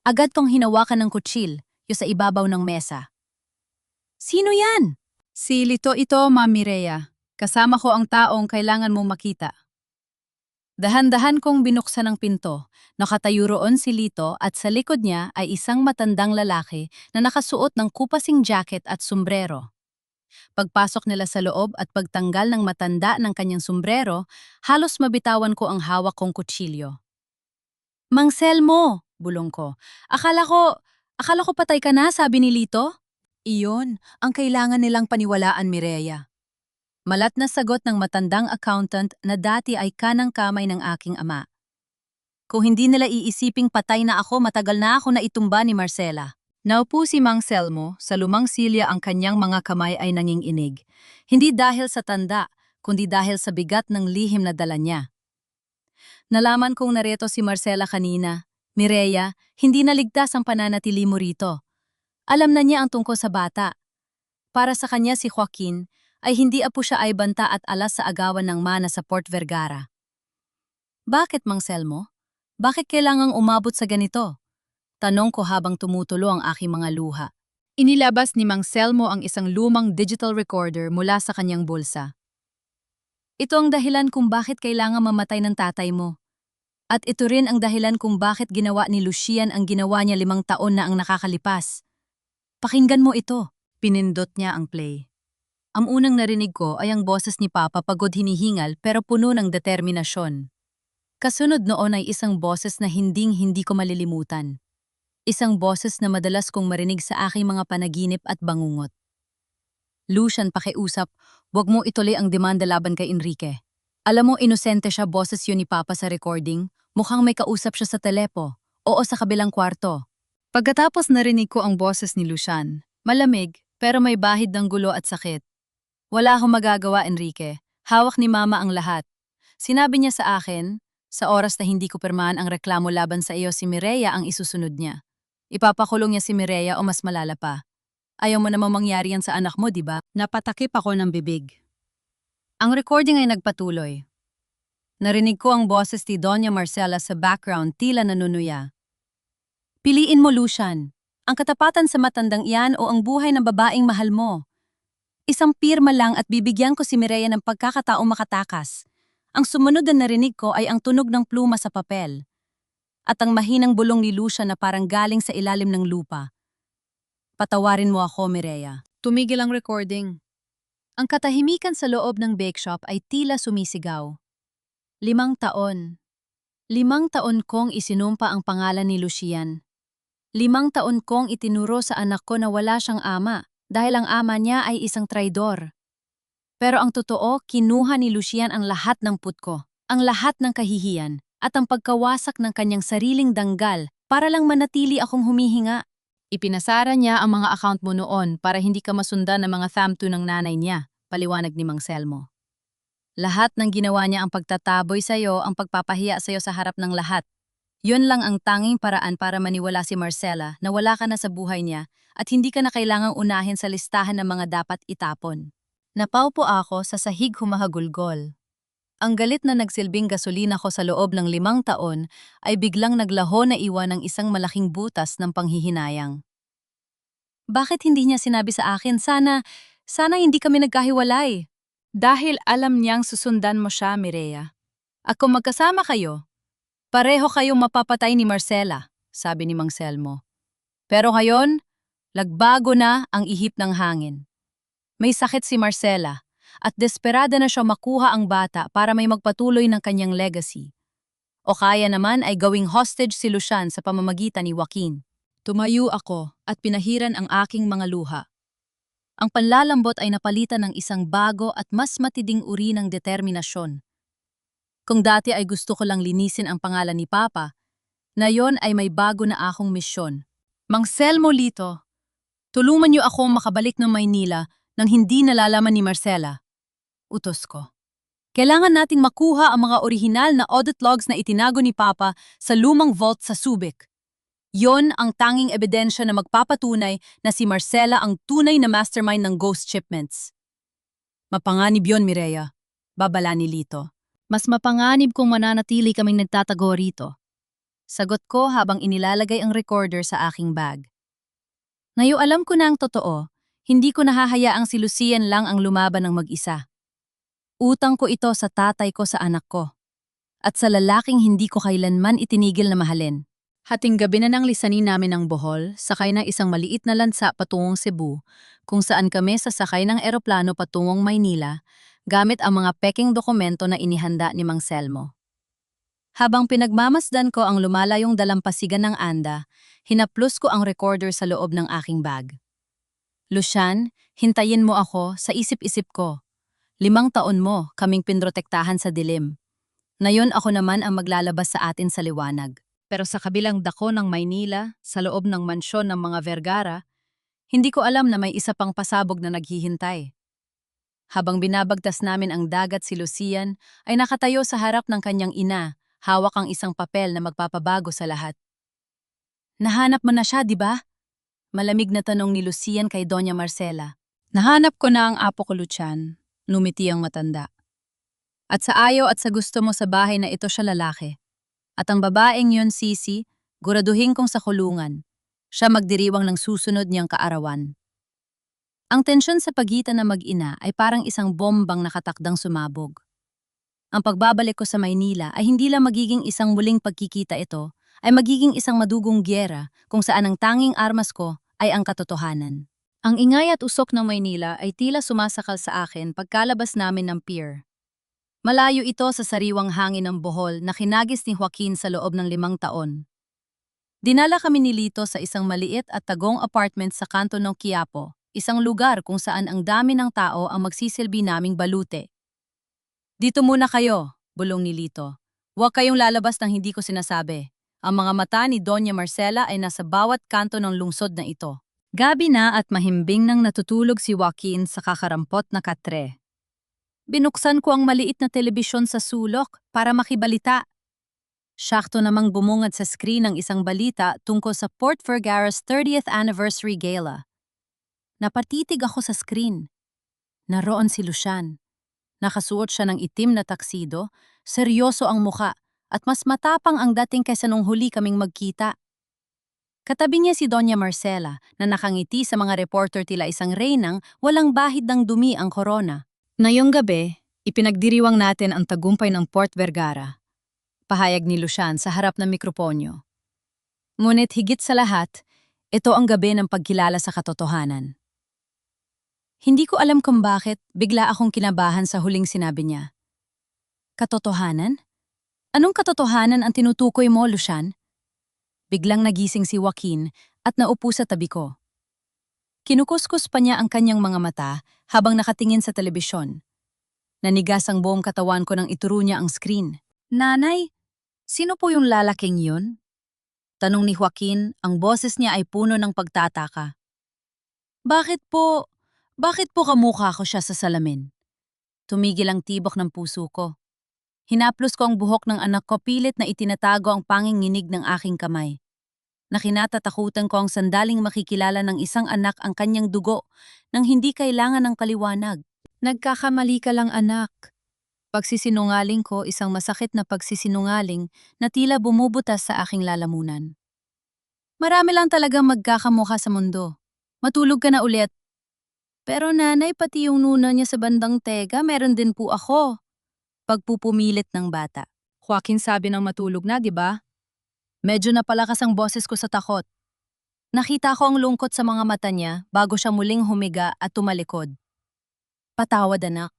Agad kong hinawakan ng kutsil, yung sa ibabaw ng mesa. Sino yan? Si Lito ito, Ma'am Mireya. Kasama ko ang taong kailangan mong makita. Dahan-dahan kong binuksan ang pinto. Nakatayo roon si Lito at sa likod niya ay isang matandang lalaki na nakasuot ng kupasing jacket at sombrero. Pagpasok nila sa loob at pagtanggal ng matanda ng kanyang sombrero, halos mabitawan ko ang hawak kong kutsilyo. Mang Selmo, bulong ko. Akala ko patay ka na, sabi ni Lito. Iyon, ang kailangan nilang paniwalaan, Mireya. Malat na sagot ng matandang accountant na dati ay kanang kamay ng aking ama. Kung hindi nila iisiping patay na ako, matagal na ako na itumba ni Marcela. Naupo si Mang Selmo, sa lumang silya ang kanyang mga kamay ay nanginginig. Hindi dahil sa tanda, kundi dahil sa bigat ng lihim na dala niya. Nalaman kong nareto si Marcela kanina. Mireya, hindi naligtas ang pananatili mo rito. Alam na niya ang tungkol sa bata. Para sa kanya si Joaquin ay hindi apo siya ay banta at alas sa agawan ng mana sa Port Vergara. Bakit, Mang Selmo? Bakit kailangang umabot sa ganito? Tanong ko habang tumutulo ang aking mga luha. Inilabas ni Mang Selmo ang isang lumang digital recorder mula sa kanyang bulsa. Ito ang dahilan kung bakit kailangan mamatay ng tatay mo. At ito rin ang dahilan kung bakit ginawa ni Lucian ang ginawa niya 5 taon na ang nakakalipas. Pakinggan mo ito. Pinindot niya ang play. Ang unang narinig ko ay ang boses ni Papa pagod hinihingal pero puno ng determinasyon. Kasunod noon ay isang boses na hinding-hindi ko malilimutan. Isang boses na madalas kong marinig sa aking mga panaginip at bangungot. Lucian, pakiusap, wag mo ituloy ang demanda laban kay Enrique. Alam mo, inosente siya, boses yun ni Papa sa recording. Mukhang may kausap siya sa telepo. Oo, sa kabilang kwarto. Pagkatapos narinig ko ang boses ni Lucian, malamig pero may bahid ng gulo at sakit. Wala akong magagawa, Enrique. Hawak ni Mama ang lahat. Sinabi niya sa akin, sa oras na hindi ko pirmahan ang reklamo laban sa iyo, si Mireya ang isusunod niya. Ipapakulong niya si Mireya o mas malala pa. Ayaw mo namang mangyari yan sa anak mo, di ba? Napatakip ako ng bibig. Ang recording ay nagpatuloy. Narinig ko ang boses ni Doña Marcela sa background, tila nanunuya. Piliin mo, Lucian. Ang katapatan sa matandang iyan o ang buhay ng babaeng mahal mo. Isang pirma lang at bibigyan ko si Mireya ng pagkakataong makatakas. Ang sumunod na narinig ko ay ang tunog ng pluma sa papel. At ang mahinang bulong ni Lucian na parang galing sa ilalim ng lupa. Patawarin mo ako, Mireya. Tumigil ang recording. Ang katahimikan sa loob ng bake shop ay tila sumisigaw. 5 taon. 5 taon kong isinumpa ang pangalan ni Lucian. 5 taon kong itinuro sa anak ko na wala siyang ama dahil ang ama niya ay isang traidor. Pero ang totoo, kinuha ni Lucian ang lahat ng putko, ang lahat ng kahihiyan, at ang pagkawasak ng kanyang sariling danggal para lang manatili akong humihinga. Ipinasara niya ang mga account mo noon para hindi ka masundan ng mga thamto ng nanay niya, paliwanag ni Mang Selmo. Lahat ng ginawa niya ang pagtataboy sa'yo, ang pagpapahiya sa'yo sa harap ng lahat. Yun lang ang tanging paraan para maniwala si Marcela na wala ka na sa buhay niya at hindi ka na kailangang unahin sa listahan ng mga dapat itapon. Napaupo ako sa sahig humahagulgol. Ang galit na nagsilbing gasolina ko sa loob ng 5 taon ay biglang naglaho na iwan ng isang malaking butas ng panghihinayang. Bakit hindi niya sinabi sa akin, sana hindi kami nagkahiwalay? Dahil alam niyang susundan mo siya, Mireya. At kung magkasama kayo, pareho kayong mapapatay ni Marcela, sabi ni Mang Selmo. Pero ngayon, lagbago na ang ihip ng hangin. May sakit si Marcela at desperada na siya makuha ang bata para may magpatuloy ng kanyang legacy. O kaya naman ay gawing hostage si Lucian sa pamamagitan ni Joaquin. Tumayo ako at pinahiran ang aking mga luha. Ang panlalambot ay napalitan ng isang bago at mas matinding uri ng determinasyon. Kung dati ay gusto ko lang linisin ang pangalan ni Papa, ngayon ay may bago na akong misyon. Mang Selmo, Lito, tulungan niyo akong makabalik ng Maynila nang hindi nalalaman ni Marcela. Utos ko. Kailangan nating makuha ang mga orihinal na audit logs na itinago ni Papa sa lumang vault sa Subic. Yon ang tanging ebidensya na magpapatunay na si Marcela ang tunay na mastermind ng ghost shipments. Mapanganib yon, Mireya. Babala ni Lito. Mas mapanganib kung mananatili kaming nagtatago rito. Sagot ko habang inilalagay ang recorder sa aking bag. Ngayon alam ko na ang totoo, hindi ko nahahayaang si Lucian lang ang lumaban ng mag-isa. Utang ko ito sa tatay ko sa anak ko. At sa lalaking hindi ko kailanman itinigil na mahalin. Hating gabi na nang lisanin namin ang Bohol, sakay ng isang maliit na lansa patungong Cebu, kung saan kami sasakay ng eroplano patungong Maynila, gamit ang mga peking dokumento na inihanda ni Mang Selmo. Habang pinagmamasdan ko ang lumalayong dalampasigan ng Anda, hinaplos ko ang recorder sa loob ng aking bag. Lucian, hintayin mo ako sa isip-isip ko. 5 taon mo, kaming pinrotektahan sa dilim. Ngayon ako naman ang maglalabas sa atin sa liwanag. Pero sa kabilang dako ng Maynila, sa loob ng mansyon ng mga Vergara, hindi ko alam na may isa pang pasabog na naghihintay. Habang binabagtas namin ang dagat, si Lucian ay nakatayo sa harap ng kanyang ina, hawak ang isang papel na magpapabago sa lahat. Nahanap mo na siya, di ba? Malamig na tanong ni Lucian kay Doña Marcela. Nahanap ko na ang apo ko, Lucian. Numiti ang matanda. At sa ayaw at sa gusto mo sa bahay na ito siya lalaki. At ang babaeng yun, Sisi, guraduhin kong sa kulungan. Siya magdiriwang ng susunod niyang kaarawan. Ang tensyon sa pagitan ng mag-ina ay parang isang bombang nakatakdang sumabog. Ang pagbabalik ko sa Maynila ay hindi lang magiging isang muling pagkikita ito, ay magiging isang madugong gyera kung saan ang tanging armas ko ay ang katotohanan. Ang ingay at usok ng Maynila ay tila sumasakal sa akin pagkalabas namin ng pier. Malayo ito sa sariwang hangin ng Bohol na kinagis ni Joaquin sa loob ng 5 taon. Dinala kami ni Lito sa isang maliit at tagong apartment sa kanto ng Quiapo, isang lugar kung saan ang dami ng tao ang magsisilbi naming balute. Dito muna kayo, bulong ni Lito. Huwag kayong lalabas ng hindi ko sinasabi. Ang mga mata ni Doña Marcela ay nasa bawat kanto ng lungsod na ito. Gabi na at mahimbing nang natutulog si Joaquin sa kakarampot na katre. Binuksan ko ang maliit na telebisyon sa sulok para makibalita. Sakto namang bumungad sa screen ang isang balita tungkol sa Port Vergara's 30th Anniversary Gala. Napatitig ako sa screen. Naroon si Lucian. Nakasuot siya ng itim na taksido, seryoso ang muka, at mas matapang ang dating kaysa nung huli kaming magkita. Katabi niya si Doña Marcela na nakangiti sa mga reporter tila isang reynang walang bahid ng dumi ang korona. Ngayong gabi, ipinagdiriwang natin ang tagumpay ng Port Vergara. Pahayag ni Lucian sa harap ng mikroponyo. Ngunit higit sa lahat, ito ang gabi ng pagkilala sa katotohanan. Hindi ko alam kung bakit bigla akong kinabahan sa huling sinabi niya. Katotohanan? Anong katotohanan ang tinutukoy mo, Lucian? Biglang nagising si Joaquin at naupo sa tabi ko. Kinukuskus pa niya ang kanyang mga mata habang nakatingin sa telebisyon. Nanigas ang buong katawan ko nang ituro niya ang screen. Nanay, sino po yung lalaking yun? Tanong ni Joaquin, ang boses niya ay puno ng pagtataka. Bakit po kamukha ko siya sa salamin? Tumigil ang tibok ng puso ko. Hinaplos ko ang buhok ng anak ko pilit na itinatago ang panginginig ng aking kamay. Nakinatatakutan ko ang sandaling makikilala ng isang anak ang kanyang dugo nang hindi kailangan ng paliwanag. Nagkakamali ka lang, anak. Pagsisinungaling ko, isang masakit na pagsisinungaling na tila bumubutas sa aking lalamunan. Marami lang talagang magkakamukha sa mundo. Matulog ka na ulit. Pero nanay, pati yung nuna niya sa bandang tega, meron din po ako. Pagpupumilit ng bata. Joaquin, sabi ng matulog na, di ba? Medyo napalakas ang boses ko sa takot. Nakita ko ang lungkot sa mga mata niya bago siya muling humiga at tumalikod. Patawad, anak.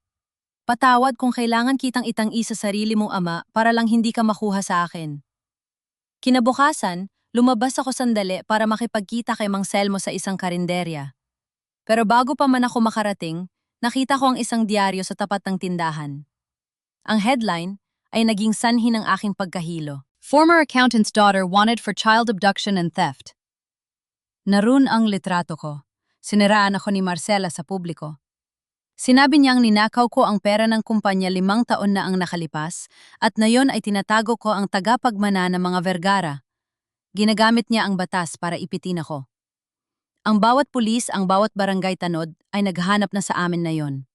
Patawad kung kailangan kitang itangi sa sarili mong ama para lang hindi ka makuha sa akin. Kinabukasan, lumabas ako sandali para makipagkita kay Mang Selmo sa isang karinderya. Pero bago pa man ako makarating, nakita ko ang isang diaryo sa tapat ng tindahan. Ang headline ay naging sanhi ng aking pagkahilo. Former accountant's daughter wanted for child abduction and theft. Naroon ang litrato ko. Siniraan ako ni Marcela sa publiko. Sinabi niyang ninakaw ko ang pera ng kumpanya 5 taon na ang nakalipas at nayon ay tinatago ko ang tagapagmana ng mga Vergara. Ginagamit niya ang batas para ipitin ako. Ang bawat pulis, ang bawat barangay tanod ay naghanap na sa amin na yon.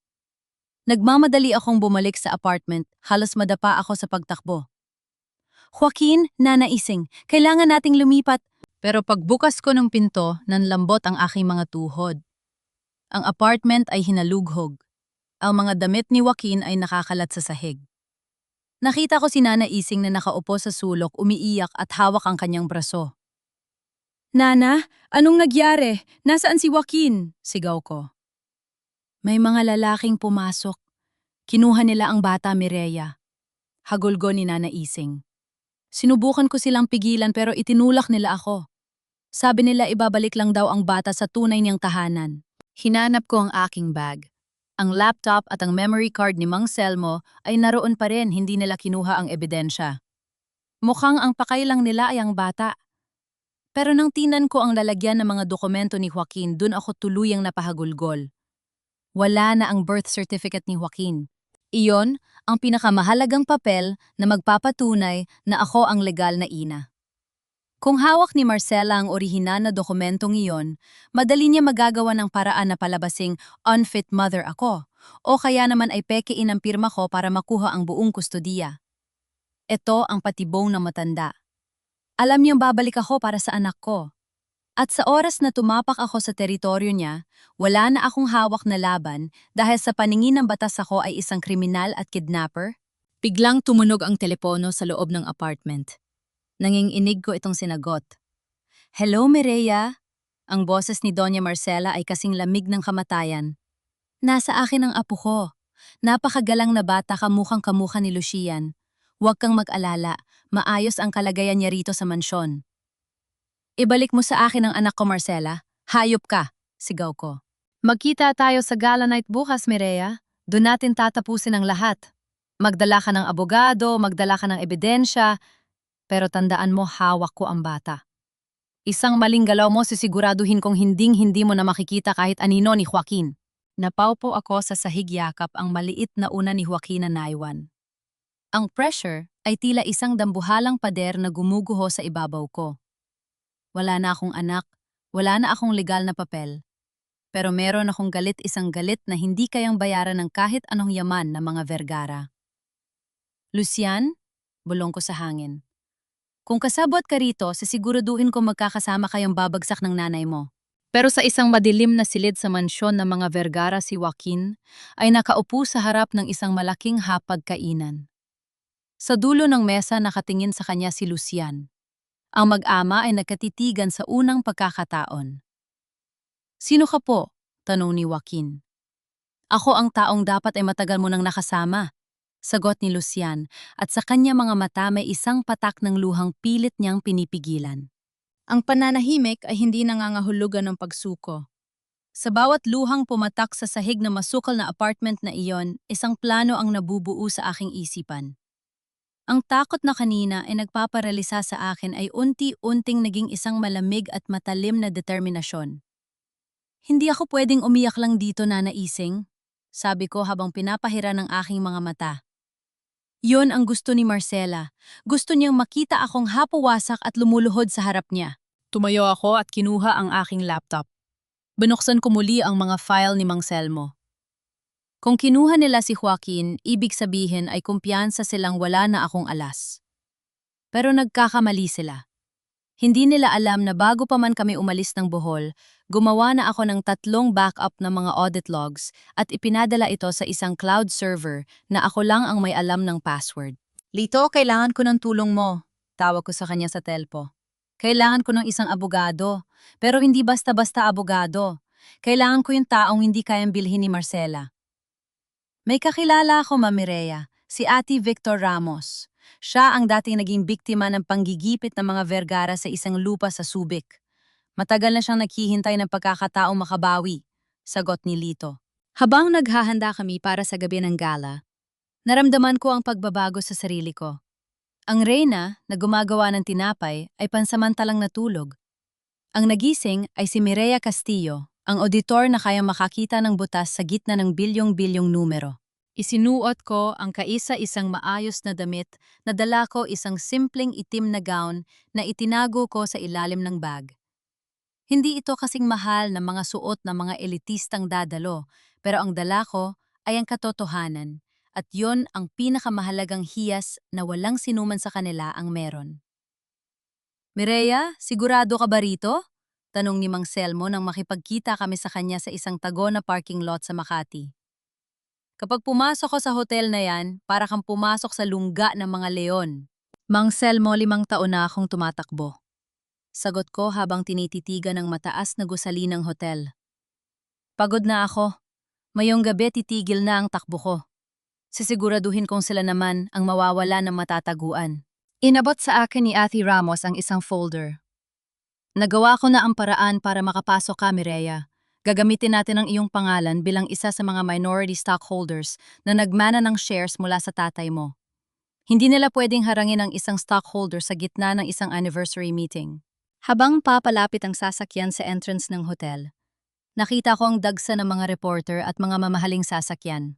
Nagmamadali akong bumalik sa apartment, halos madapa ako sa pagtakbo. Joaquin, nanaising, kailangan nating lumipat. Pero pagbukas ko ng pinto, nanlambot ang aking mga tuhod. Ang apartment ay hinalughog. Ang mga damit ni Joaquin ay nakakalat sa sahig. Nakita ko si Nana Ising na nakaupo sa sulok, umiiyak at hawak ang kanyang braso. Nana, anong nagyari? Nasaan si Joaquin? Sigaw ko. May mga lalaking pumasok. Kinuha nila ang bata Mireya. Hagulgo ni Nana Ising. Sinubukan ko silang pigilan pero itinulak nila ako. Sabi nila ibabalik lang daw ang bata sa tunay niyang tahanan. Hinanap ko ang aking bag. Ang laptop at ang memory card ni Mang Selmo ay naroon pa rin, hindi nila kinuha ang ebidensya. Mukhang ang pakay lang nila ay ang bata. Pero nang tinan ko ang lalagyan ng mga dokumento ni Joaquin, dun ako tuluyang napahagulgol. Wala na ang birth certificate ni Joaquin. Iyon ang pinakamahalagang papel na magpapatunay na ako ang legal na ina. Kung hawak ni Marcela ang orihinal na dokumentong iyon, madali niya magagawa ng paraan na palabasing unfit mother ako, o kaya naman ay pekein ang pirma ko para makuha ang buong kustodiya. Ito ang patibong na matanda. Alam niyang babalik ako para sa anak ko. At sa oras na tumapak ako sa teritoryo niya, wala na akong hawak na laban dahil sa paningin ng batas ako ay isang kriminal at kidnapper. Biglang tumunog ang telepono sa loob ng apartment. Nanginginig ko itong sinagot. Hello, Mireya. Ang boses ni Doña Marcela ay kasing lamig ng kamatayan. Nasa akin ang apo ko. Napakagalang na bata, kamukhang-kamukha ni Lucian. Huwag kang mag-alala, maayos ang kalagayan niya rito sa mansyon. Ibalik mo sa akin ang anak ko, Marcela. Hayop ka, sigaw ko. Magkita tayo sa gala night bukas, Mireya. Doon natin tatapusin ang lahat. Magdala ka ng abogado, magdala ka ng ebidensya, pero tandaan mo, hawak ko ang bata. Isang maling galaw mo, sisiguraduhin kong hinding-hindi mo na makikita kahit anino ni Joaquin. Napaupo ako sa sahig yakap ang maliit na una ni Joaquin na naiwan. Ang pressure ay tila isang dambuhalang pader na gumuguho sa ibabaw ko. Wala na akong anak, wala na akong legal na papel. Pero meron akong galit, isang galit na hindi kayang bayaran ng kahit anong yaman na mga Vergara. Lucian, bulong ko sa hangin. Kung kasabot ka rito, sisiguraduhin ko magkakasama kayong babagsak ng nanay mo. Pero sa isang madilim na silid sa mansyon ng mga Vergara, si Joaquin ay nakaupo sa harap ng isang malaking hapagkainan. Sa dulo ng mesa nakatingin sa kanya si Lucian. Ang mag-ama ay nagkatitigan sa unang pagkakataon. Sino ka po? Tanong ni Joaquin. Ako ang taong dapat ay matagal mo nang nakasama. Sagot ni Lucian, at sa kanya mga mata may isang patak ng luhang pilit niyang pinipigilan. Ang pananahimik ay hindi nangangahulugan ng pagsuko. Sa bawat luhang pumatak sa sahig na masukal na apartment na iyon, isang plano ang nabubuo sa aking isipan. Ang takot na kanina ay nagpaparalisa sa akin ay unti-unting naging isang malamig at matalim na determinasyon. Hindi ako pwedeng umiyak lang dito, Nana Ising, sabi ko habang pinapahira ng aking mga mata. Yon ang gusto ni Marcela. Gusto niyang makita akong hapuwasak at lumuluhod sa harap niya. Tumayo ako at kinuha ang aking laptop. Binuksan ko muli ang mga file ni Mang Selmo. Kung kinuha nila si Joaquin, ibig sabihin ay kumpiyansa silang wala na akong alas. Pero nagkakamali sila. Hindi nila alam na bago pa man kami umalis ng Bohol, gumawa na ako ng 3 backup na mga audit logs at ipinadala ito sa isang cloud server na ako lang ang may alam ng password. Lito, kailangan ko ng tulong mo. Tawag ko sa kanya sa telpo. Kailangan ko ng isang abogado, pero hindi basta-basta abogado. Kailangan ko yung taong hindi kayang bilhin ni Marcela. May kakilala ako, Ma'am Mireya, si Ate Victor Ramos. Siya ang dating naging biktima ng panggigipit ng mga Vergara sa isang lupa sa Subic. Matagal na siyang naghihintay ng pagkakataong makabawi, sagot ni Lito. Habang naghahanda kami para sa gabi ng gala, naramdaman ko ang pagbabago sa sarili ko. Ang Reyna na gumagawa ng tinapay ay pansamantalang natulog. Ang nagising ay si Mireya Castillo, ang auditor na kayang makakita ng butas sa gitna ng bilyong-bilyong numero. Isinuot ko ang kaisa-isang maayos na damit, nadala ko isang simpleng itim na gown na itinago ko sa ilalim ng bag. Hindi ito kasing mahal na mga suot ng mga elitistang dadalo, pero ang dala ko ay ang katotohanan, at yon ang pinakamahalagang hiyas na walang sinuman sa kanila ang meron. Mireya, sigurado ka ba rito? Tanong ni Mang Selmo nang makipagkita kami sa kanya sa isang tago na parking lot sa Makati. Kapag pumasok ko sa hotel na yan, para kang pumasok sa lungga ng mga leon. Mang Selmo, 5 taon na akong tumatakbo. Sagot ko habang tinititigan ng mataas na gusali ng hotel. Pagod na ako. Mayong gabi titigil na ang takbo ko. Sisiguraduhin kong sila naman ang mawawala ng matataguan. Inabot sa akin ni Ate Ramos ang isang folder. Nagawa ko na ang paraan para makapasok ka, Mireya. Gagamitin natin ang iyong pangalan bilang isa sa mga minority stockholders na nagmana ng shares mula sa tatay mo. Hindi nila pwedeng harangin ang isang stockholder sa gitna ng isang anniversary meeting. Habang papalapit ang sasakyan sa entrance ng hotel, nakita ko ang dagsa ng mga reporter at mga mamahaling sasakyan.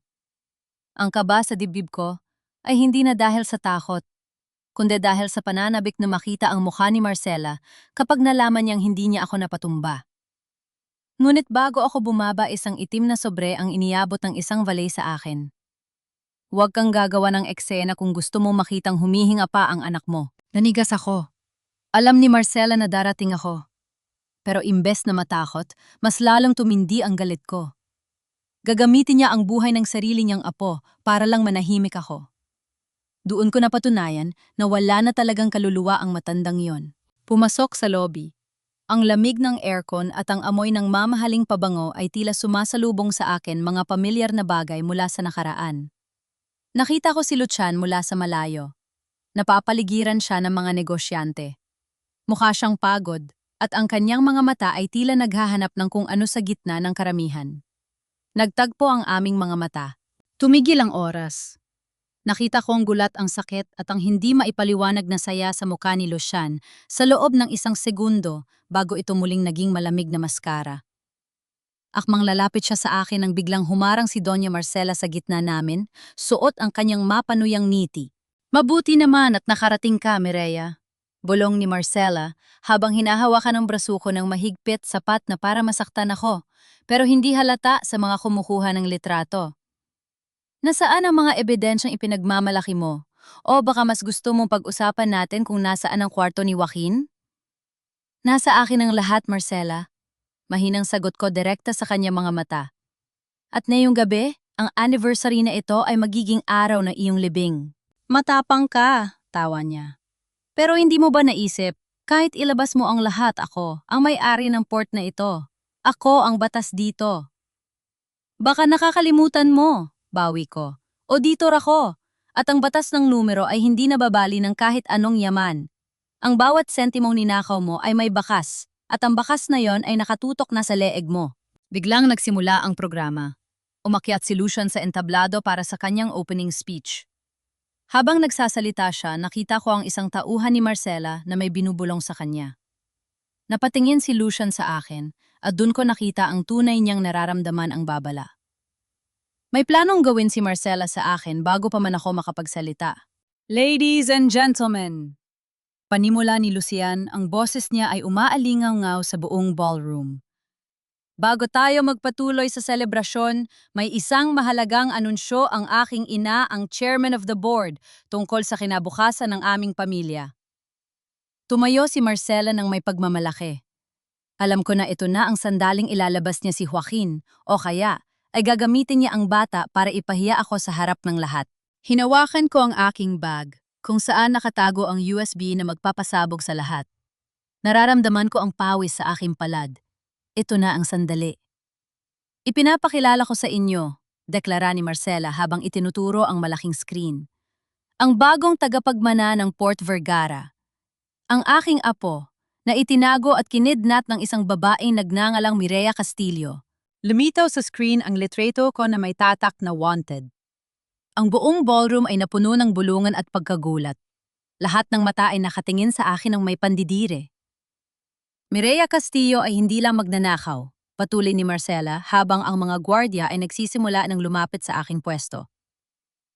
Ang kaba sa dibdib ko ay hindi na dahil sa takot, kundi dahil sa pananabik na makita ang mukha ni Marcela kapag nalaman niyang hindi niya ako napatumba. Ngunit bago ako bumaba, isang itim na sobre ang iniabot ng isang valet sa akin. Huwag kang gagawa ng eksena kung gusto mong makitang humihinga pa ang anak mo. Nanigas ako. Alam ni Marcela na darating ako. Pero imbes na matakot, mas lalong tumindi ang galit ko. Gagamitin niya ang buhay ng sarili niyang apo para lang manahimik ako. Doon ko napatunayan na wala na talagang kaluluwa ang matandang yon. Pumasok sa lobby. Ang lamig ng aircon at ang amoy ng mamahaling pabango ay tila sumasalubong sa akin, mga pamilyar na bagay mula sa nakaraan. Nakita ko si Luchan mula sa malayo. Napapaligiran siya ng mga negosyante. Mukha siyang pagod, at ang kanyang mga mata ay tila naghahanap ng kung ano sa gitna ng karamihan. Nagtagpo ang aming mga mata. Tumigil ang oras. Nakita ko ang gulat, ang sakit at ang hindi maipaliwanag na saya sa mukha ni Luchan sa loob ng isang segundo bago ito muling naging malamig na maskara. Akmang lalapit siya sa akin nang biglang humarang si Doña Marcela sa gitna namin, suot ang kanyang mapanuyang ngiti. Mabuti naman at nakarating ka, Mireya. Bulong ni Marcela habang hinahawakan ang braso ko ng mahigpit, sapat na para masaktan ako, pero hindi halata sa mga kumukuha ng litrato. Nasaan ang mga ebidensyang ipinagmamalaki mo? O baka mas gusto mong pag-usapan natin kung nasaan ang kwarto ni Joaquin? Nasa akin ang lahat, Marcela. Mahinang sagot ko direkta sa kanya mga mata. At ngayong gabi, ang anniversary na ito ay magiging araw na iyong libing. Matapang ka, tawa niya. Pero hindi mo ba naisip, kahit ilabas mo ang lahat, ako ang may-ari ng port na ito. Ako ang batas dito. Baka nakakalimutan mo, bawi ko. Auditor ako, at ang batas ng numero ay hindi nababali ng kahit anong yaman. Ang bawat sentimong ninakaw mo ay may bakas, at ang bakas na yon ay nakatutok na sa leeg mo. Biglang nagsimula ang programa. Umakyat si Lucian sa entablado para sa kanyang opening speech. Habang nagsasalita siya, nakita ko ang isang tauhan ni Marcela na may binubulong sa kanya. Napatingin si Lucian sa akin, at dun ko nakita ang tunay niyang nararamdaman ang babala. May planong gawin si Marcela sa akin bago pa man ako makapagsalita. Ladies and gentlemen! Panimula ni Lucian, ang boses niya ay umaalingaw-ngaw sa buong ballroom. Bago tayo magpatuloy sa selebrasyon, may isang mahalagang anunsyo ang aking ina, ang chairman of the board, tungkol sa kinabukasan ng aming pamilya. Tumayo si Marcela ng may pagmamalaki. Alam ko na ito na ang sandaling ilalabas niya si Joaquin, o kaya ay gagamitin niya ang bata para ipahiya ako sa harap ng lahat. Hinawakan ko ang aking bag, kung saan nakatago ang USB na magpapasabog sa lahat. Nararamdaman ko ang pawis sa aking palad. Ito na ang sandali. Ipinapakilala ko sa inyo, deklara ni Marcela habang itinuturo ang malaking screen. Ang bagong tagapagmana ng Port Vergara. Ang aking apo, na itinago at kinidnap ng isang babaeng nagngangalang Mireya Castillo. Lumitaw sa screen ang litrato ko na may tatak na wanted. Ang buong ballroom ay napuno ng bulungan at pagkagulat. Lahat ng mata ay nakatingin sa akin ng may pandidire. Mireya Castillo ay hindi lang magnanakaw, patuloy ni Marcela habang ang mga gwardya ay nagsisimula ng lumapit sa aking pwesto.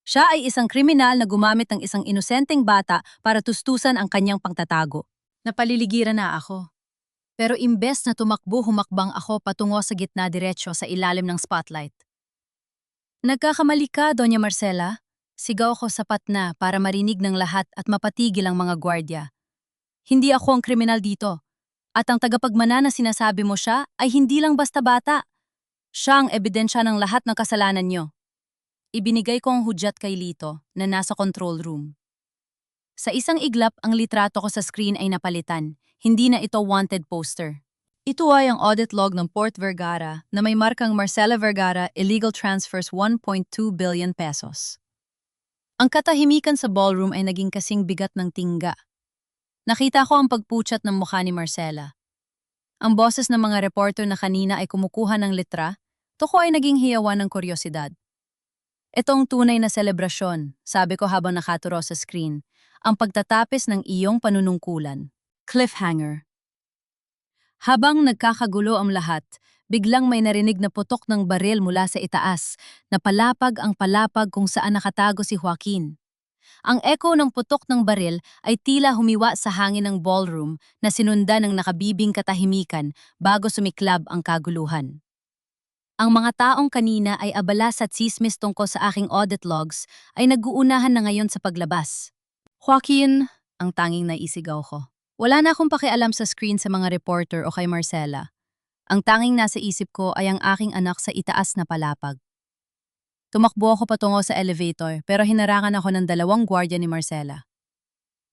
Siya ay isang kriminal na gumamit ng isang inosenteng bata para tustusan ang kanyang pangtatago. Napaliligiran na ako. Pero imbes na tumakbo, humakbang ako patungo sa gitna diretsyo sa ilalim ng spotlight. Nagkakamali ka, Doña Marcela. Sigaw ko sapat na para marinig ng lahat at mapatigil ang mga gwardya. Hindi ako ang kriminal dito. At ang tagapagmana na sinasabi mo siya ay hindi lang basta bata. Siya ang ebidensya ng lahat ng kasalanan niyo. Ibinigay ko ang hudyat kay Lito na nasa control room. Sa isang iglap, ang litrato ko sa screen ay napalitan. Hindi na ito wanted poster. Ito ay ang audit log ng Port Vergara na may markang Marcela Vergara Illegal Transfers 1.2 billion pesos. Ang katahimikan sa ballroom ay naging kasing bigat ng tingga. Nakita ko ang pagpuchat ng mukha ni Marcela. Ang boses ng mga reporter na kanina ay kumukuha ng litra, toko ay naging hiyawan ng kuryosidad. Ito ang tunay na selebrasyon, sabi ko habang nakaturo sa screen, ang pagtatapis ng iyong panunungkulan. Cliffhanger. Habang nagkakagulo ang lahat, biglang may narinig na putok ng baril mula sa itaas, na palapag ang palapag kung saan nakatago si Joaquin. Ang echo ng putok ng baril ay tila humiwa sa hangin ng ballroom na sinundan ng nakabibing katahimikan bago sumiklab ang kaguluhan. Ang mga taong kanina ay abala sa tsismis tungkol sa aking audit logs ay nag-uunahan na ngayon sa paglabas. Joaquin, ang tanging naisigaw ko. Wala na akong pakialam sa screen sa mga reporter o kay Marcela. Ang tanging nasa isip ko ay ang aking anak sa itaas na palapag. Tumakbo ako patungo sa elevator pero hinarangan ako ng 2 gwardiya ni Marcela.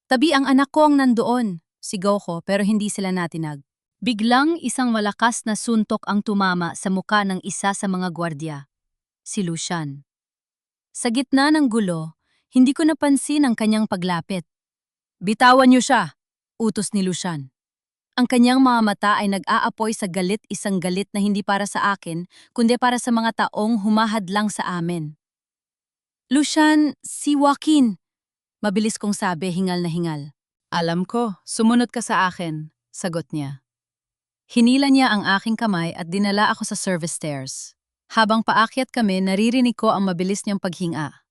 Tabi ang anak ko ang nandoon, sigaw ko pero hindi sila natinag. Biglang isang malakas na suntok ang tumama sa muka ng isa sa mga gwardiya, si Lucian. Sa gitna ng gulo, hindi ko napansin ang kanyang paglapit. Bitawan niyo siya, utos ni Lucian. Ang kanyang mga mata ay nag-aapoy sa galit, isang galit na hindi para sa akin, kundi para sa mga taong humahadlang sa amin. Lucian, si Joaquin. Mabilis kong sabi, hingal na hingal. Alam ko, sumunod ka sa akin, sagot niya. Hinila niya ang aking kamay at dinala ako sa service stairs. Habang paakyat kami, naririnig ko ang mabilis niyang paghinga.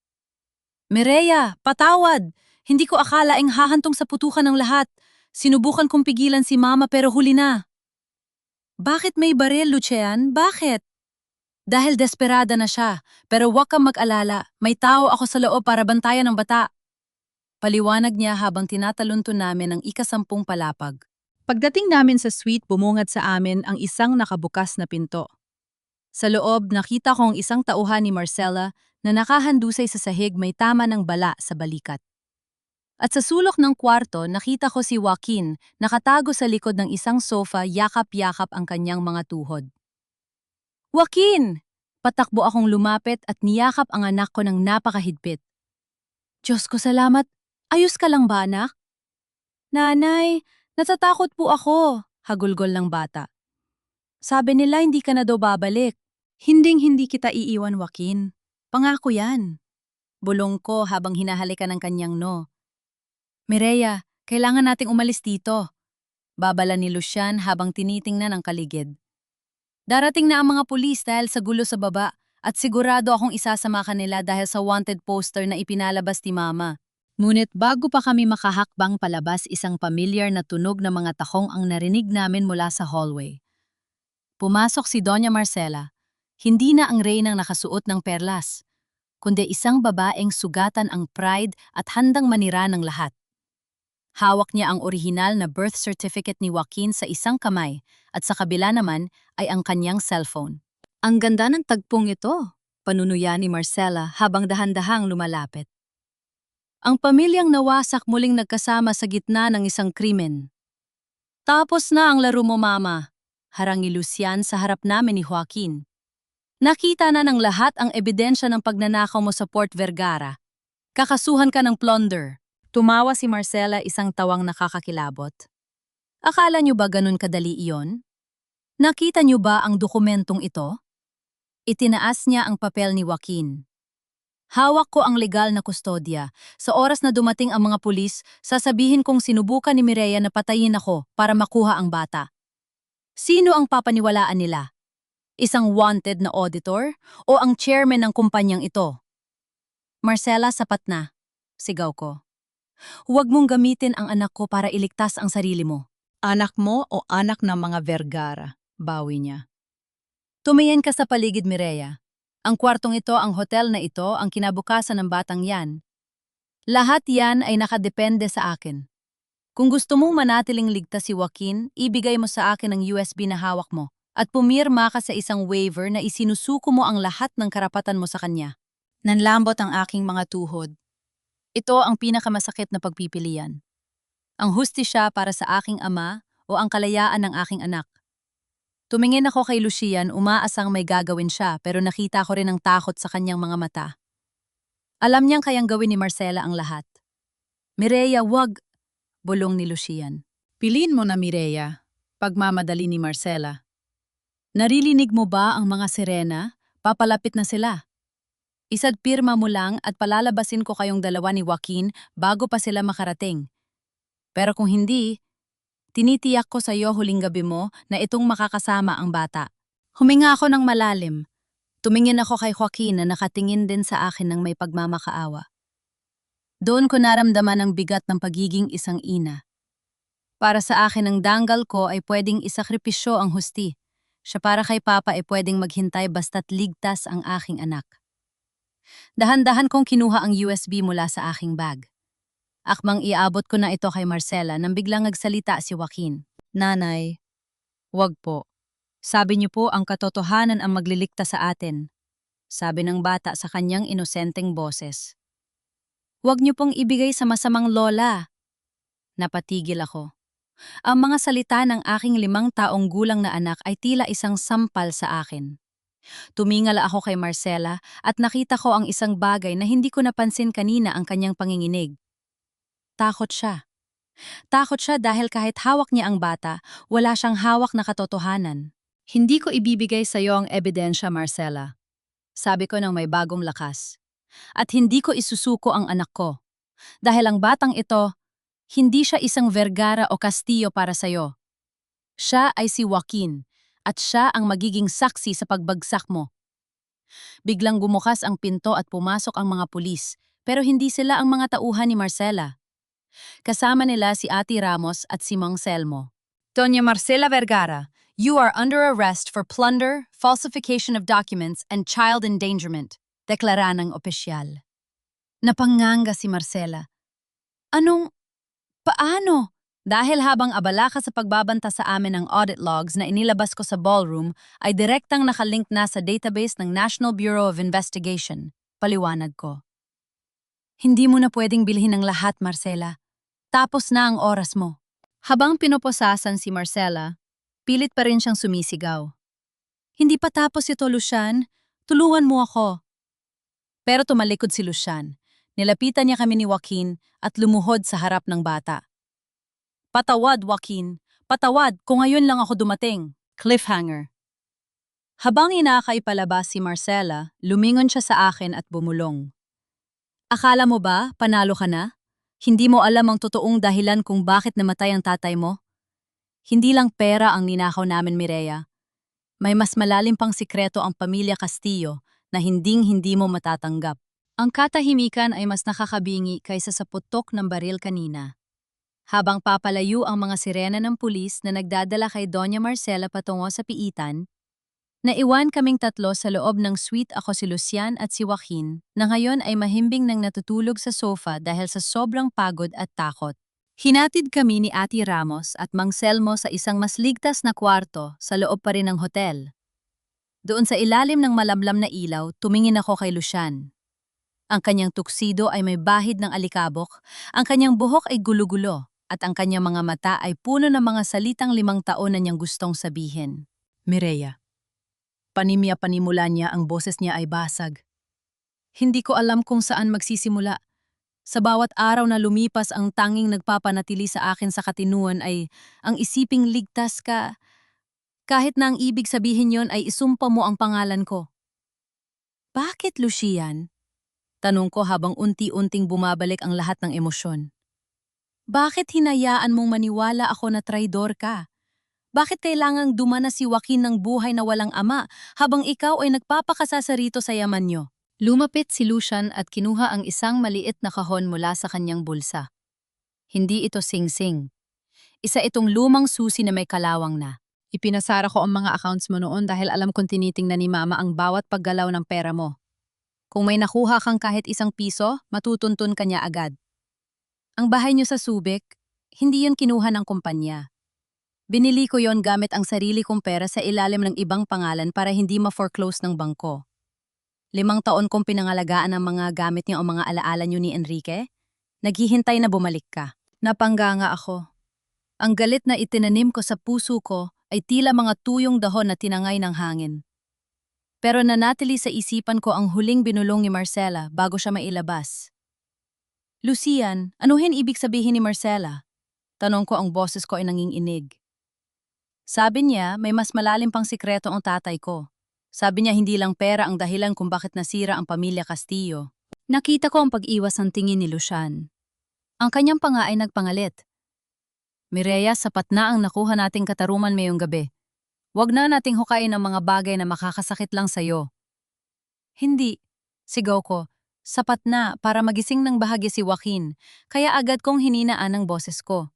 Mireya, patawad! Hindi ko akalaing hahantong sa putukan ng lahat. Sinubukan kong pigilan si Mama pero huli na. Bakit may baril, Lucian? Bakit? Dahil desperada na siya, pero huwag kang mag-alala, may tao ako sa loob para bantayan ng bata. Paliwanag niya habang tinatalunto namin ang ika-10 palapag. Pagdating namin sa suite, bumungad sa amin ang isang nakabukas na pinto. Sa loob, nakita ko ang isang tauhan ni Marcela na nakahandusay sa sahig, may tama ng bala sa balikat. At sa sulok ng kwarto, nakita ko si Joaquin, nakatago sa likod ng isang sofa, yakap-yakap ang kanyang mga tuhod. Joaquin! Patakbo akong lumapit at niyakap ang anak ko ng napakahigpit. Diyos ko salamat, ayos ka lang ba, anak? Nanay, natatakot po ako, hagulgol ng bata. Sabi nila hindi ka na daw babalik. Hinding-hindi kita iiwan, Joaquin. Pangako yan. Bulong ko habang hinahalikan ng kanyang no. Mireya, kailangan nating umalis dito. Babala ni Lucian habang tinitingnan ang kaligid. Darating na ang mga pulis dahil sa gulo sa baba at sigurado akong isasama kanila dahil sa wanted poster na ipinalabas ni Mama. Ngunit bago pa kami makahakbang palabas, isang pamilyar na tunog ng mga takong ang narinig namin mula sa hallway. Pumasok si Doña Marcela. Hindi na ang reynang nakasuot ng perlas, kundi isang babaeng sugatan ang pride at handang manira ng lahat. Hawak niya ang orihinal na birth certificate ni Joaquin sa isang kamay at sa kabila naman ay ang kanyang cellphone. Ang ganda ng tagpong ito, panunuya ni Marcela habang dahan-dahang lumalapit. Ang pamilyang nawasak muling nagkasama sa gitna ng isang krimen. Tapos na ang laro mo, Mama, harang ni Lucian sa harap namin ni Joaquin. Nakita na ng lahat ang ebidensya ng pagnanakaw mo sa Port Vergara. Kakasuhan ka ng plunder. Tumawa si Marcela, isang tawang nakakakilabot. Akala niyo ba ganun kadali iyon? Nakita niyo ba ang dokumentong ito? Itinaas niya ang papel ni Joaquin. Hawak ko ang legal na kustodya. Sa oras na dumating ang mga pulis, sasabihin kong sinubukan ni Mireya na patayin ako para makuha ang bata. Sino ang papaniwalaan nila? Isang wanted na auditor o ang chairman ng kumpanyang ito? Marcela, sapat na. Sigaw ko. Huwag mong gamitin ang anak ko para iligtas ang sarili mo. Anak mo o anak ng mga Vergara? Bawi niya. Tumingin ka sa paligid, Mireya. Ang kwartong ito, ang hotel na ito, ang kinabukasan ng batang yan. Lahat yan ay nakadepende sa akin. Kung gusto mong manatiling ligtas si Joaquin, ibigay mo sa akin ang USB na hawak mo at pumirma ka sa isang waiver na isinusuko mo ang lahat ng karapatan mo sa kanya. Nanlambot ang aking mga tuhod. Ito ang pinakamasakit na pagpipilian. Ang hustisya para sa aking ama o ang kalayaan ng aking anak. Tumingin ako kay Lucian, umaasang may gagawin siya pero nakita ko rin ang takot sa kanyang mga mata. Alam niyang kayang gawin ni Marcela ang lahat. Mireya, wag! Bulong ni Lucian. Piliin mo na, Mireya. Pagmamadali ni Marcela. Naririnig mo ba ang mga sirena? Papalapit na sila. Isa't pirma mo lang at palalabasin ko kayong dalawa ni Joaquin bago pa sila makarating. Pero kung hindi, tinitiyak ko sa iyo huling gabi mo na itong makakasama ang bata. Huminga ako ng malalim. Tumingin ako kay Joaquin na nakatingin din sa akin ng may pagmamakaawa. Doon ko naramdaman ang bigat ng pagiging isang ina. Para sa akin ang danggal ko ay pwedeng isakripisyo ang husti. Siya para kay Papa ay pwedeng maghintay basta't ligtas ang aking anak. Dahan-dahan kong kinuha ang USB mula sa aking bag. Akmang iabot ko na ito kay Marcela nang biglang nagsalita si Joaquin. Nanay, wag po. Sabi niyo po ang katotohanan ang magliligtas sa atin. Sabi ng bata sa kanyang inosenteng boses. Huwag niyo pong ibigay sa masamang lola. Napatigil ako. Ang mga salita ng aking 5 taong gulang na anak ay tila isang sampal sa akin. Tumingal ako kay Marcela at nakita ko ang isang bagay na hindi ko napansin kanina ang kanyang panginginig. Takot siya. Takot siya dahil kahit hawak niya ang bata, wala siyang hawak na katotohanan. Hindi ko ibibigay sa iyo ang ebidensya, Marcela. Sabi ko ng may bagong lakas. At hindi ko isusuko ang anak ko. Dahil ang batang ito, hindi siya isang Vergara o Castillo para sa'yo. Siya ay si Joaquin at siya ang magiging saksi sa pagbagsak mo. Biglang bumukas ang pinto at pumasok ang mga pulis, pero hindi sila ang mga tauhan ni Marcela. Kasama nila si Ate Ramos at si Mang Selmo. Doña Marcela Vergara, you are under arrest for plunder, falsification of documents, and child endangerment, deklara ng opisyal. Napanganga si Marcela. Paano? Dahil habang abala ka sa pagbabanta sa amin ng audit logs na inilabas ko sa ballroom, ay direktang nakalink na sa database ng National Bureau of Investigation. Paliwanag ko. Hindi mo na pwedeng bilhin ang lahat, Marcela. Tapos na ang oras mo. Habang pinoposasan si Marcela, pilit pa rin siyang sumisigaw. Hindi pa tapos ito, Lucian. Tulungan mo ako. Pero tumalikod si Lucian. Nilapitan niya kami ni Joaquin at lumuhod sa harap ng bata. Patawad, Joaquin. Patawad kung ngayon lang ako dumating. Cliffhanger. Habang inakay palabas si Marcela, lumingon siya sa akin at bumulong. Akala mo ba, panalo ka na? Hindi mo alam ang totoong dahilan kung bakit namatay ang tatay mo? Hindi lang pera ang ninakaw namin, Mireya. May mas malalim pang sikreto ang pamilya Castillo na hinding-hindi mo matatanggap. Ang katahimikan ay mas nakakabingi kaysa sa putok ng baril kanina. Habang papalayo ang mga sirena ng pulis na nagdadala kay Doña Marcela patungo sa piitan, naiwan kaming tatlo sa loob ng suite, ako, si Lucian at si Joaquin, na ngayon ay mahimbing nang natutulog sa sofa dahil sa sobrang pagod at takot. Hinatid kami ni Ate Ramos at Mang Selmo sa isang mas ligtas na kwarto sa loob pa rin ng hotel. Doon sa ilalim ng malamlam na ilaw, tumingin ako kay Lucian. Ang kanyang tuksido ay may bahid ng alikabok, ang kanyang buhok ay gulo-gulo, at ang kanyang mga mata ay puno ng mga salitang 5 taon na niyang gustong sabihin. Mireya. Panimula niya, ang boses niya ay basag. Hindi ko alam kung saan magsisimula. Sa bawat araw na lumipas, ang tanging nagpapanatili sa akin sa katinuan ay ang isiping ligtas ka. Kahit na ang ibig sabihin yon ay isumpa mo ang pangalan ko. Bakit, Lucian? Tanong ko habang unti-unting bumabalik ang lahat ng emosyon. Bakit hinayaan mong maniwala ako na traidor ka? Bakit kailangang dumana si Joaquin ng buhay na walang ama habang ikaw ay nagpapakasasarito sa yaman niyo? Lumapit si Lucian at kinuha ang isang maliit na kahon mula sa kanyang bulsa. Hindi ito sing-sing. Isa itong lumang susi na may kalawang na. Ipinasara ko ang mga accounts mo noon dahil alam kong tinitingnan ni Mama ang bawat paggalaw ng pera mo. Kung may nakuha kang kahit ₱1, matutuntun ka niya agad. Ang bahay niyo sa Subic, hindi yun kinuha ng kumpanya. Binili ko yon gamit ang sarili kong pera sa ilalim ng ibang pangalan para hindi ma-foreclose ng bangko. 5 taon kong pinangalagaan ang mga gamit niya o mga alaala niyo ni Enrique. Naghihintay na bumalik ka. Napangga nga ako. Ang galit na itinanim ko sa puso ko ay tila mga tuyong dahon na tinangay ng hangin. Pero nanatili sa isipan ko ang huling binulong ni Marcela bago siya mailabas. Lucian, anuhin ibig sabihin ni Marcela? Tanong ko, ang boses ko ay nanginginig. Sabi niya may mas malalim pang sikreto ang tatay ko. Sabi niya hindi lang pera ang dahilan kung bakit nasira ang pamilya Castillo. Nakita ko ang pag-iwas ng tingin ni Lucian. Ang kanyang panga ay nagpangalit. Mireya, sapat na ang nakuha nating katarungan mayong gabi. Huwag na nating hukain ang mga bagay na makakasakit lang sa'yo. Hindi, sigaw ko. Sapat na para magising ng bahagi si Joaquin, kaya agad kong hininaan ang boses ko.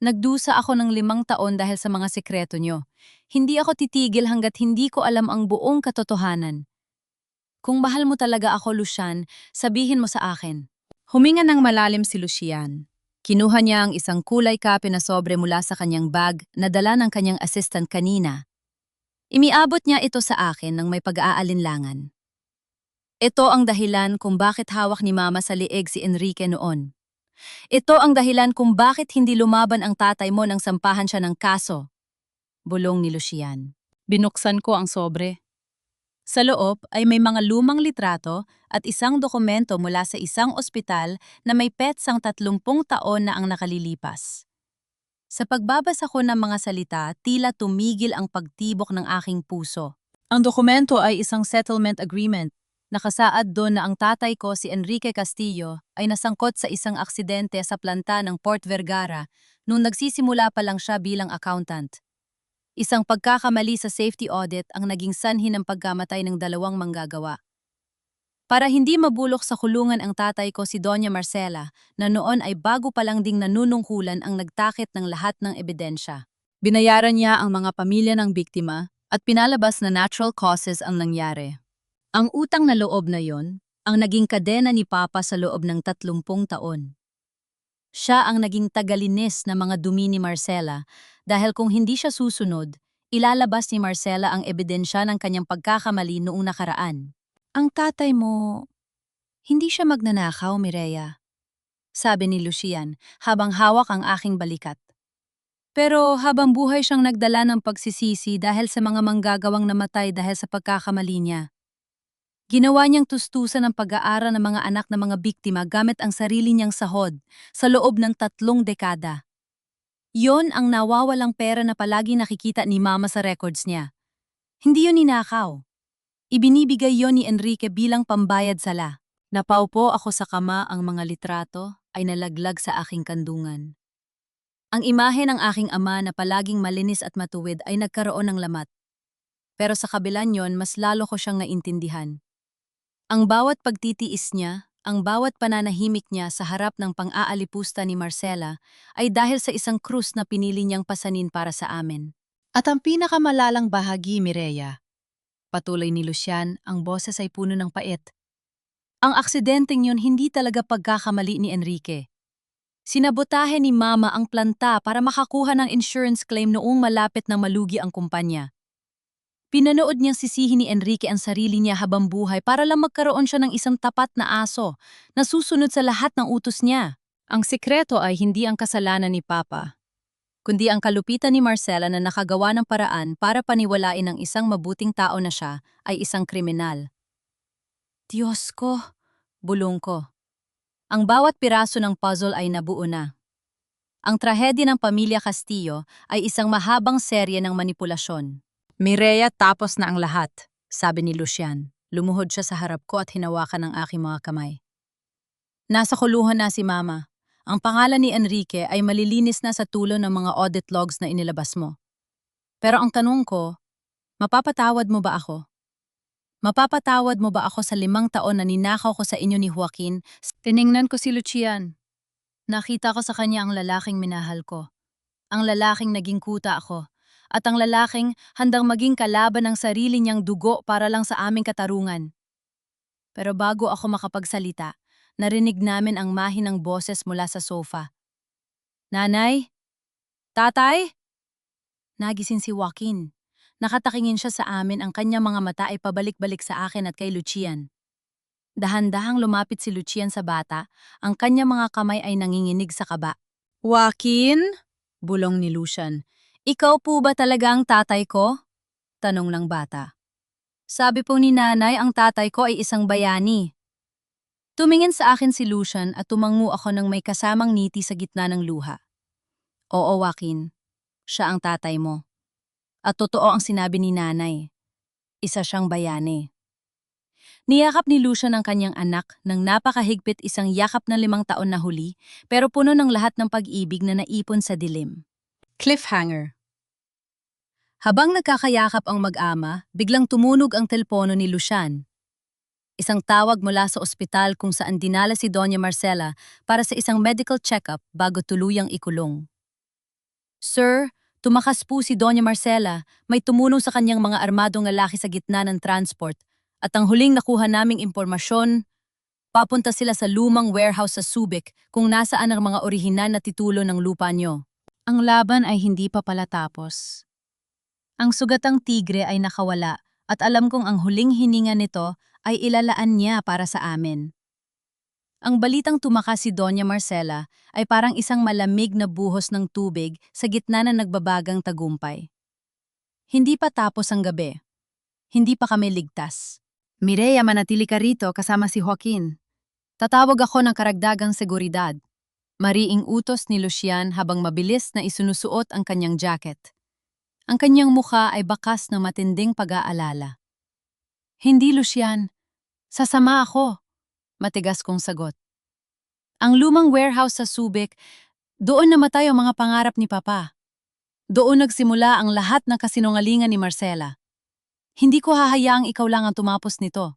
Nagdusa ako ng 5 taon dahil sa mga sikreto nyo. Hindi ako titigil hanggat hindi ko alam ang buong katotohanan. Kung mahal mo talaga ako, Lucian, sabihin mo sa akin. Huminga ng malalim si Lucian. Kinuha niya ang isang kulay kape na sobre mula sa kanyang bag na dala ng kanyang assistant kanina. Imiabot niya ito sa akin ng may pag-aalinlangan. Ito ang dahilan kung bakit hawak ni Mama sa liig si Enrique noon. Ito ang dahilan kung bakit hindi lumaban ang tatay mo nang sampahan siya ng kaso. Bulong ni Lucian. Binuksan ko ang sobre. Sa loob ay may mga lumang litrato at isang dokumento mula sa isang ospital na may petsang 30 taon na ang nakalilipas. Sa pagbabasa ko ng mga salita, tila tumigil ang pagtibok ng aking puso. Ang dokumento ay isang settlement agreement. Nakasaad doon na ang tatay ko, si Enrique Castillo, ay nasangkot sa isang aksidente sa planta ng Port Vergara nung nagsisimula pa lang siya bilang accountant. Isang pagkakamali sa safety audit ang naging sanhi ng pagkamatay ng 2 manggagawa. Para hindi mabulok sa kulungan ang tatay ko, si Doña Marcela, na noon ay bago pa lang ding nanunungkulan ang nagtakit ng lahat ng ebidensya. Binayaran niya ang mga pamilya ng biktima at pinalabas na natural causes ang nangyari. Ang utang na loob na yon ang naging kadena ni Papa sa loob ng 30 taon. Siya ang naging tagalinis ng mga dumi ni Marcela dahil kung hindi siya susunod, ilalabas ni Marcela ang ebidensya ng kanyang pagkakamali noong nakaraan. Ang tatay mo, hindi siya magnanakaw, Mireya, sabi ni Lucian habang hawak ang aking balikat. Pero habang buhay siyang nagdala ng pagsisisi dahil sa mga manggagawang namatay dahil sa pagkakamali niya. Ginawa niyang tustusan ang pag-aaral ng mga anak ng mga biktima gamit ang sarili niyang sahod sa loob ng 3 dekada. Yon ang nawawalang pera na palagi nakikita ni Mama sa records niya. Hindi yun ninakaw. Ibinibigay yon ni Enrique bilang pambayad sala. Napaupo ako sa kama, ang mga litrato ay nalaglag sa aking kandungan. Ang imahe ng aking ama na palaging malinis at matuwid ay nagkaroon ng lamat. Pero sa kabila niyon, mas lalo ko siyang naintindihan. Ang bawat pagtitiis niya, ang bawat pananahimik niya sa harap ng pang-aalipusta ni Marcela ay dahil sa isang krus na pinili niyang pasanin para sa amin. At ang pinakamalalang bahagi, Mireya, patuloy ni Lucian, ang boses ay puno ng pait. Ang aksidenteng yun hindi talaga pagkakamali ni Enrique. Sinabotahe ni Mama ang planta para makakuha ng insurance claim noong malapit na malugi ang kumpanya. Pinanood niyang sisihin ni Enrique ang sarili niya habang buhay para lang magkaroon siya ng isang tapat na aso na susunod sa lahat ng utos niya. Ang sikreto ay hindi ang kasalanan ni Papa, kundi ang kalupitan ni Marcela na nakagawa ng paraan para paniwalain ng isang mabuting tao na siya ay isang kriminal. Diyos ko, bulong ko. Ang bawat piraso ng puzzle ay nabuo na. Ang trahedya ng pamilya Castillo ay isang mahabang serye ng manipulasyon. Mireya, tapos na ang lahat, sabi ni Lucian. Lumuhod siya sa harap ko at hinawakan ang aking mga kamay. Nasa kulungan na si Mama. Ang pangalan ni Enrique ay malilinis na sa tulo ng mga audit logs na inilabas mo. Pero ang tanong ko, mapapatawad mo ba ako? Mapapatawad mo ba ako sa 5 taon na ninakaw ko sa inyo ni Joaquin? Tiningnan ko si Lucian. Nakita ko sa kanya ang lalaking minahal ko. Ang lalaking naging kuta ako. At ang lalaking handang maging kalaban ng sarili niyang dugo para lang sa aming katarungan. Pero bago ako makapagsalita, narinig namin ang mahinang boses mula sa sofa. Nanay? Tatay? Nagising si Joaquin. Nakatakingin siya sa amin, ang kanyang mga mata ay pabalik-balik sa akin at kay Lucian. Dahan-dahang lumapit si Lucian sa bata, ang kanyang mga kamay ay nanginginig sa kaba. Joaquin? Bulong ni Lucian. Ikaw po ba talaga ang tatay ko? Tanong ng bata. Sabi po ni nanay, ang tatay ko ay isang bayani. Tumingin sa akin si Lucian at tumango ako ng may kasamang ngiti sa gitna ng luha. Oo, Joaquin. Siya ang tatay mo. At totoo ang sinabi ni nanay. Isa siyang bayani. Niyakap ni Lucian ang kanyang anak ng napakahigpit, isang yakap na 5 taon na huli, pero puno ng lahat ng pag-ibig na naipon sa dilim. Cliffhanger. Habang nagkakayakap ang mag-ama, biglang tumunog ang telepono ni Lucian. Isang tawag mula sa ospital kung saan dinala si Doña Marcela para sa isang medical check-up bago tuluyang ikulong. Sir, tumakas po si Doña Marcela. May tumulong sa kanyang mga armadong lalaki sa gitna ng transport. At ang huling nakuha naming impormasyon, papunta sila sa lumang warehouse sa Subic kung nasaan ang mga orihinal na titulo ng lupa nyo. Ang laban ay hindi pa pala tapos. Ang sugatang tigre ay nakawala at alam kong ang huling hininga nito ay ilalaan niya para sa amin. Ang balitang tumakas si Doña Marcela ay parang isang malamig na buhos ng tubig sa gitna ng nagbabagang tagumpay. Hindi pa tapos ang gabi. Hindi pa kami ligtas. Mireya, manatili ka rito kasama si Joaquin. Tatawag ako ng karagdagang seguridad. Mariing utos ni Lucian habang mabilis na isunusuot ang kanyang jacket. Ang kanyang mukha ay bakas ng matinding pag-aalala. Hindi, Lucian. Sasama ako. Matigas kong sagot. Ang lumang warehouse sa Subic, doon namatay ang mga pangarap ni Papa. Doon nagsimula ang lahat ng kasinungalingan ni Marcela. Hindi ko hahayaang ikaw lang ang tumapos nito.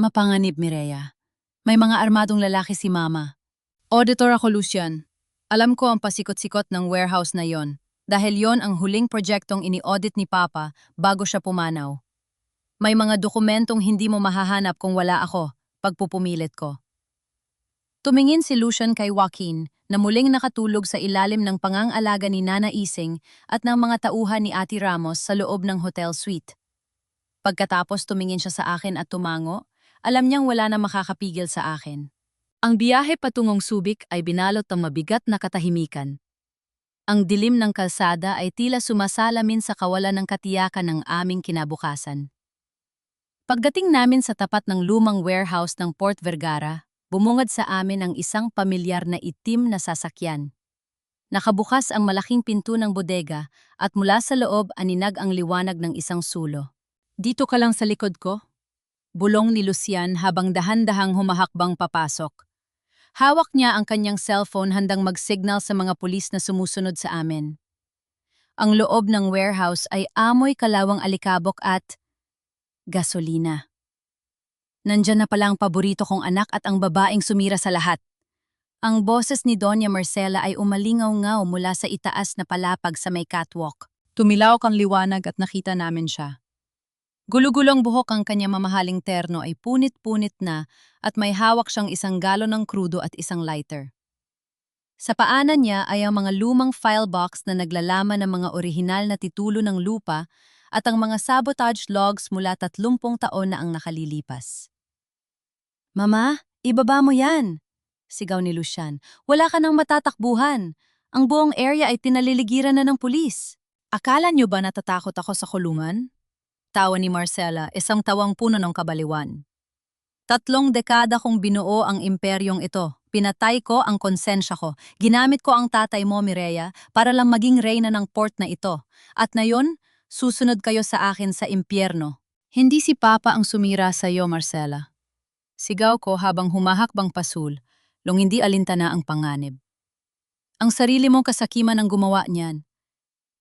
Mapanganib, Mireya. May mga armadong lalaki si Mama. Auditor ako, Lucian. Alam ko ang pasikot-sikot ng warehouse na yon, dahil yon ang huling projektong ini-audit ni Papa bago siya pumanaw. May mga dokumentong hindi mo mahahanap kung wala ako, pagpupumilit ko. Tumingin si Lucian kay Joaquin na muling nakatulog sa ilalim ng pangangalaga ni Nana Ising at ng mga tauhan ni Ate Ramos sa loob ng hotel suite. Pagkatapos tumingin siya sa akin at tumango, alam niyang wala na makakapigil sa akin. Ang biyahe patungong Subic ay binalot ng mabigat na katahimikan. Ang dilim ng kalsada ay tila sumasalamin sa kawalan ng katiyakan ng aming kinabukasan. Pagdating namin sa tapat ng lumang warehouse ng Port Vergara, bumungad sa amin ang isang pamilyar na itim na sasakyan. Nakabukas ang malaking pinto ng bodega at mula sa loob aninag ang liwanag ng isang sulo. Dito ka lang sa likod ko? Bulong ni Lucian habang dahan-dahang humahakbang papasok. Hawak niya ang kanyang cellphone handang mag-signal sa mga pulis na sumusunod sa amin. Ang loob ng warehouse ay amoy kalawang alikabok at gasolina. Nandyan na pala ang paborito kong anak at ang babaeng sumira sa lahat. Ang boses ni Doña Marcela ay umalingaw-ngaw mula sa itaas na palapag sa may catwalk. Tumilaw ang liwanag at nakita namin siya. Gulugulong buhok ang kanyang mamahaling terno ay punit-punit na at may hawak siyang isang galon ng krudo at isang lighter. Sa paanan niya ay ang mga lumang file box na naglalaman ng mga orihinal na titulo ng lupa at ang mga sabotage logs mula 30 taon na ang nakalilipas. Mama, ibaba mo yan! Sigaw ni Lucian. Wala ka nang matatakbuhan. Ang buong area ay tinaliligiran na ng pulis. Akala niyo ba natatakot ako sa kulungan? Tawa ni Marcela, isang tawang puno ng kabaliwan. 3 dekada kong binuo ang imperyong ito. Pinatay ko ang konsensya ko. Ginamit ko ang tatay mo, Mireya, para lang maging reyna ng port na ito. At ngayon, susunod kayo sa akin sa impyerno. Hindi si Papa ang sumira sa iyo, Marcela. Sigaw ko habang humahakbang pasul, long hindi alintana ang panganib. Ang sarili mong kasakiman ang gumawa niyan.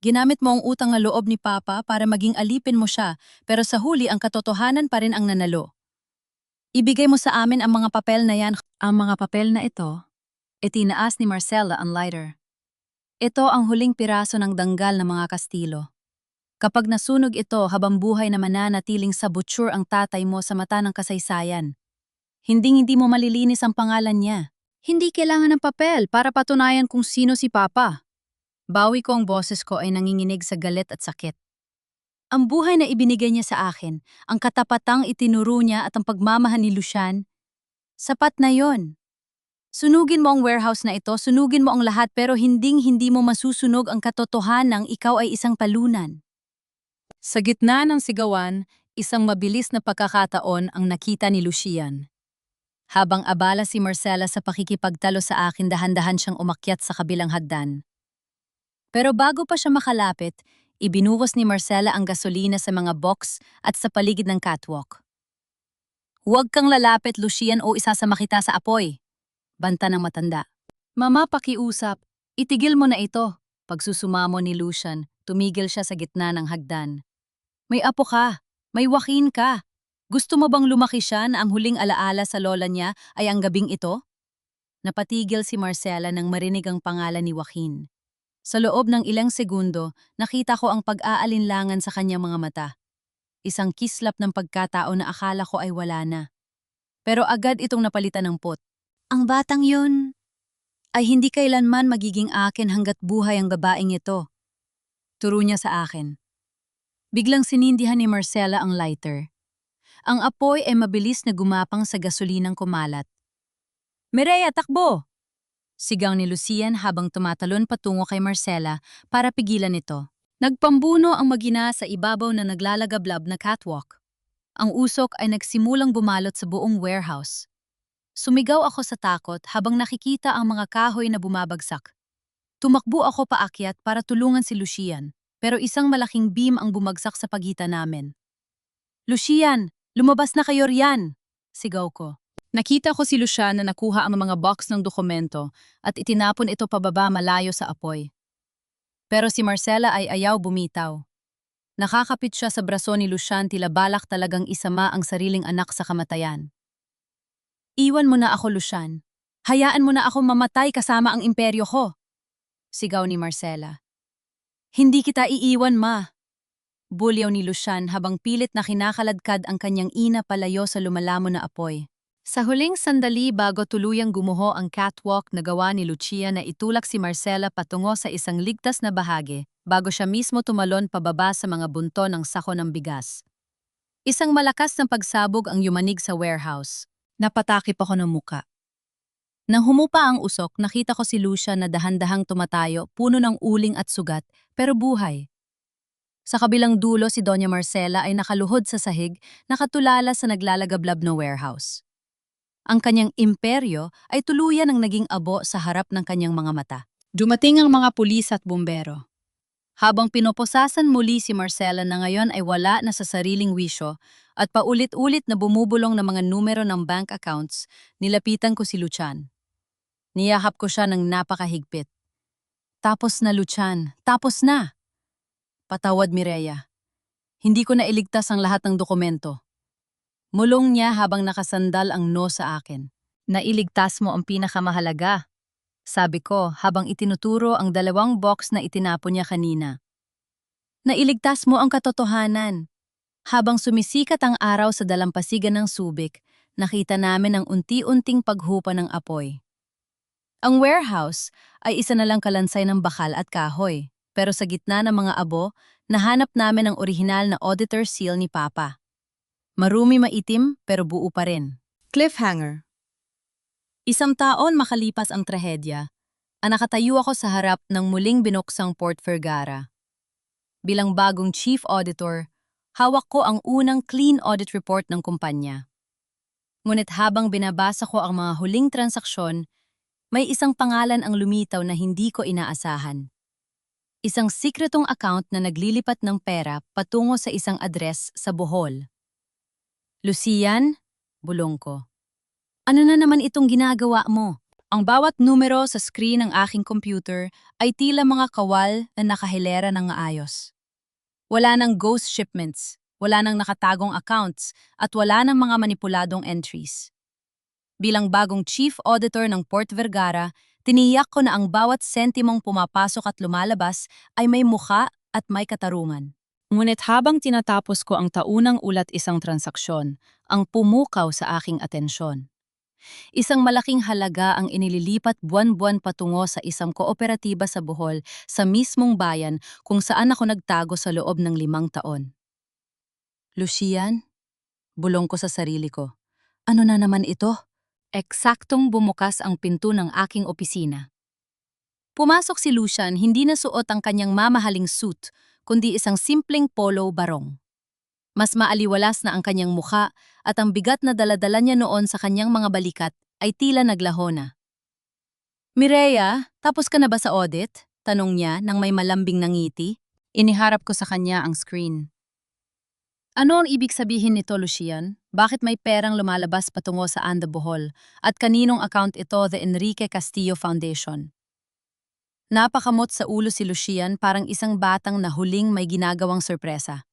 Ginamit mo ang utang na loob ni Papa para maging alipin mo siya, pero sa huli ang katotohanan pa rin ang nanalo. Ibigay mo sa amin ang mga papel na yan. Ang mga papel na ito, itinaas ni Marcella ang lighter. Ito ang huling piraso ng danggal ng mga Kastilo. Kapag nasunog ito habang buhay na mananatiling sa butcher ang tatay mo sa mata ng kasaysayan, hindi mo malilinis ang pangalan niya. Hindi kailangan ng papel para patunayan kung sino si Papa. Bawi ko ang boses ko ay nanginginig sa galit at sakit. Ang buhay na ibinigay niya sa akin, ang katapatang itinuro niya at ang pagmamahal ni Lucian, sapat na yon. Sunugin mo ang warehouse na ito, sunugin mo ang lahat pero hindi mo masusunog ang katotohanang ikaw ay isang talunan. Sa gitna ng sigawan, isang mabilis na pagkakataon ang nakita ni Lucian. Habang abala si Marcella sa pakikipagtalo sa akin, dahan-dahan siyang umakyat sa kabilang hagdan. Pero bago pa siya makalapit, ibinuhos ni Marcella ang gasolina sa mga box at sa paligid ng catwalk. Huwag kang lalapit, Lucian, o isasama kita sa apoy. Banta ng matanda. Mama, pakiusap. Itigil mo na ito. Pagsusumamo ni Lucian, tumigil siya sa gitna ng hagdan. May apo ka. May Joaquin ka. Gusto mo bang lumaki siya na ang huling alaala sa lola niya ay ang gabing ito? Napatigil si Marcella nang marinig ang pangalan ni Joaquin. Sa loob ng ilang segundo, nakita ko ang pag-aalinlangan sa kanyang mga mata. Isang kislap ng pagkatao na akala ko ay wala na. Pero agad itong napalitan ng pot. Ang batang yun ay hindi kailanman magiging akin hanggat buhay ang babaeng ito. Turo niya sa akin. Biglang sinindihan ni Marcella ang lighter. Ang apoy ay mabilis na gumapang sa gasolinang kumalat. Mireya, takbo! Sigaw ni Lucian habang tumatalon patungo kay Marcella para pigilan ito. Nagpambuno ang magina sa ibabaw na naglalagablab na catwalk. Ang usok ay nagsimulang bumalot sa buong warehouse. Sumigaw ako sa takot habang nakikita ang mga kahoy na bumabagsak. Tumakbo ako paakyat para tulungan si Lucian, pero isang malaking beam ang bumagsak sa pagitan namin. Lucian, lumabas na kayo riyan! Sigaw ko. Nakita ko si Lucian na nakuha ang mga box ng dokumento at itinapon ito pababa malayo sa apoy. Pero si Marcella ay ayaw bumitaw. Nakakapit siya sa braso ni Lucian, tila balak talagang isama ang sariling anak sa kamatayan. Iwan mo na ako, Lucian. Hayaan mo na ako mamatay kasama ang imperyo ko. Sigaw ni Marcella. Hindi kita iiwan, ma. Bulyaw ni Lucian habang pilit na kinakaladkad ang kanyang ina palayo sa lumalamon na apoy. Sa huling sandali bago tuluyang gumuho ang catwalk na gawa ni Lucia na itulak si Marcella patungo sa isang ligtas na bahagi bago siya mismo tumalon pababa sa mga bunto ng sako ng bigas. Isang malakas na pagsabog ang yumanig sa warehouse. Napatakip ako ng muka. Nang humupa ang usok, nakita ko si Lucia na dahan-dahang tumatayo, puno ng uling at sugat, pero buhay. Sa kabilang dulo si Doña Marcella ay nakaluhod sa sahig, nakatulala sa naglalagablab na warehouse. Ang kanyang imperyo ay tuluyan ang naging abo sa harap ng kanyang mga mata. Dumating ang mga pulis at bumbero. Habang pinoposasan muli si Marcella na ngayon ay wala na sa sariling wisyo at paulit-ulit na bumubulong ng mga numero ng bank accounts, nilapitan ko si Lucian. Niyakap ko siya ng napakahigpit. Tapos na, Lucian. Tapos na! Patawad, Mireya. Hindi ko na iligtas ang lahat ng dokumento. Mulong niya habang nakasandal ang no sa akin. Nailigtas mo ang pinakamahalaga, sabi ko habang itinuturo ang 2 box na itinapon niya kanina. Nailigtas mo ang katotohanan. Habang sumisikat ang araw sa dalampasigan ng Subic, nakita namin ang unti-unting paghupa ng apoy. Ang warehouse ay isa na lang kalansay ng bakal at kahoy, pero sa gitna ng mga abo, nahanap namin ang orihinal na auditor seal ni Papa. Marumi maitim pero buo pa rin. Cliffhanger. Isang taon makalipas ang trahedya, nakatayo ako sa harap ng muling binuksang Port Vergara. Bilang bagong chief auditor, hawak ko ang unang clean audit report ng kumpanya. Ngunit habang binabasa ko ang mga huling transaksyon, may isang pangalan ang lumitaw na hindi ko inaasahan. Isang sikretong account na naglilipat ng pera patungo sa isang address sa Bohol. Lucian, bulong ko. Ano na naman itong ginagawa mo? Ang bawat numero sa screen ng aking computer ay tila mga kawal na nakahilera ng maayos. Wala nang ghost shipments, wala nang nakatagong accounts, at wala nang mga manipuladong entries. Bilang bagong chief auditor ng Port Vergara, tiniyak ko na ang bawat sentimong pumapasok at lumalabas ay may mukha at may katarungan. Ngunit habang tinatapos ko ang taunang ulat isang transaksyon, ang pumukaw sa aking atensyon. Isang malaking halaga ang inililipat buwan-buwan patungo sa isang kooperatiba sa Bohol sa mismong bayan kung saan ako nagtago sa loob ng 5 taon. Lucian, bulong ko sa sarili ko. Ano na naman ito? Eksaktong bumukas ang pinto ng aking opisina. Pumasok si Lucian, hindi na suot ang kanyang mamahaling suit, kundi isang simpleng polo barong. Mas maaliwalas na ang kanyang mukha at ang bigat na daladala niya noon sa kanyang mga balikat ay tila naglaho na. Mireya, tapos ka na ba sa audit? Tanong niya nang may malambing na ngiti. Iniharap ko sa kanya ang screen. Ano ang ibig sabihin nito, Lucian? Bakit may perang lumalabas patungo sa Anda Bohol? At kaninong account ito, the Enrique Castillo Foundation? Napakamot sa ulo si Lucian, parang isang batang na huling may ginagawang sorpresa.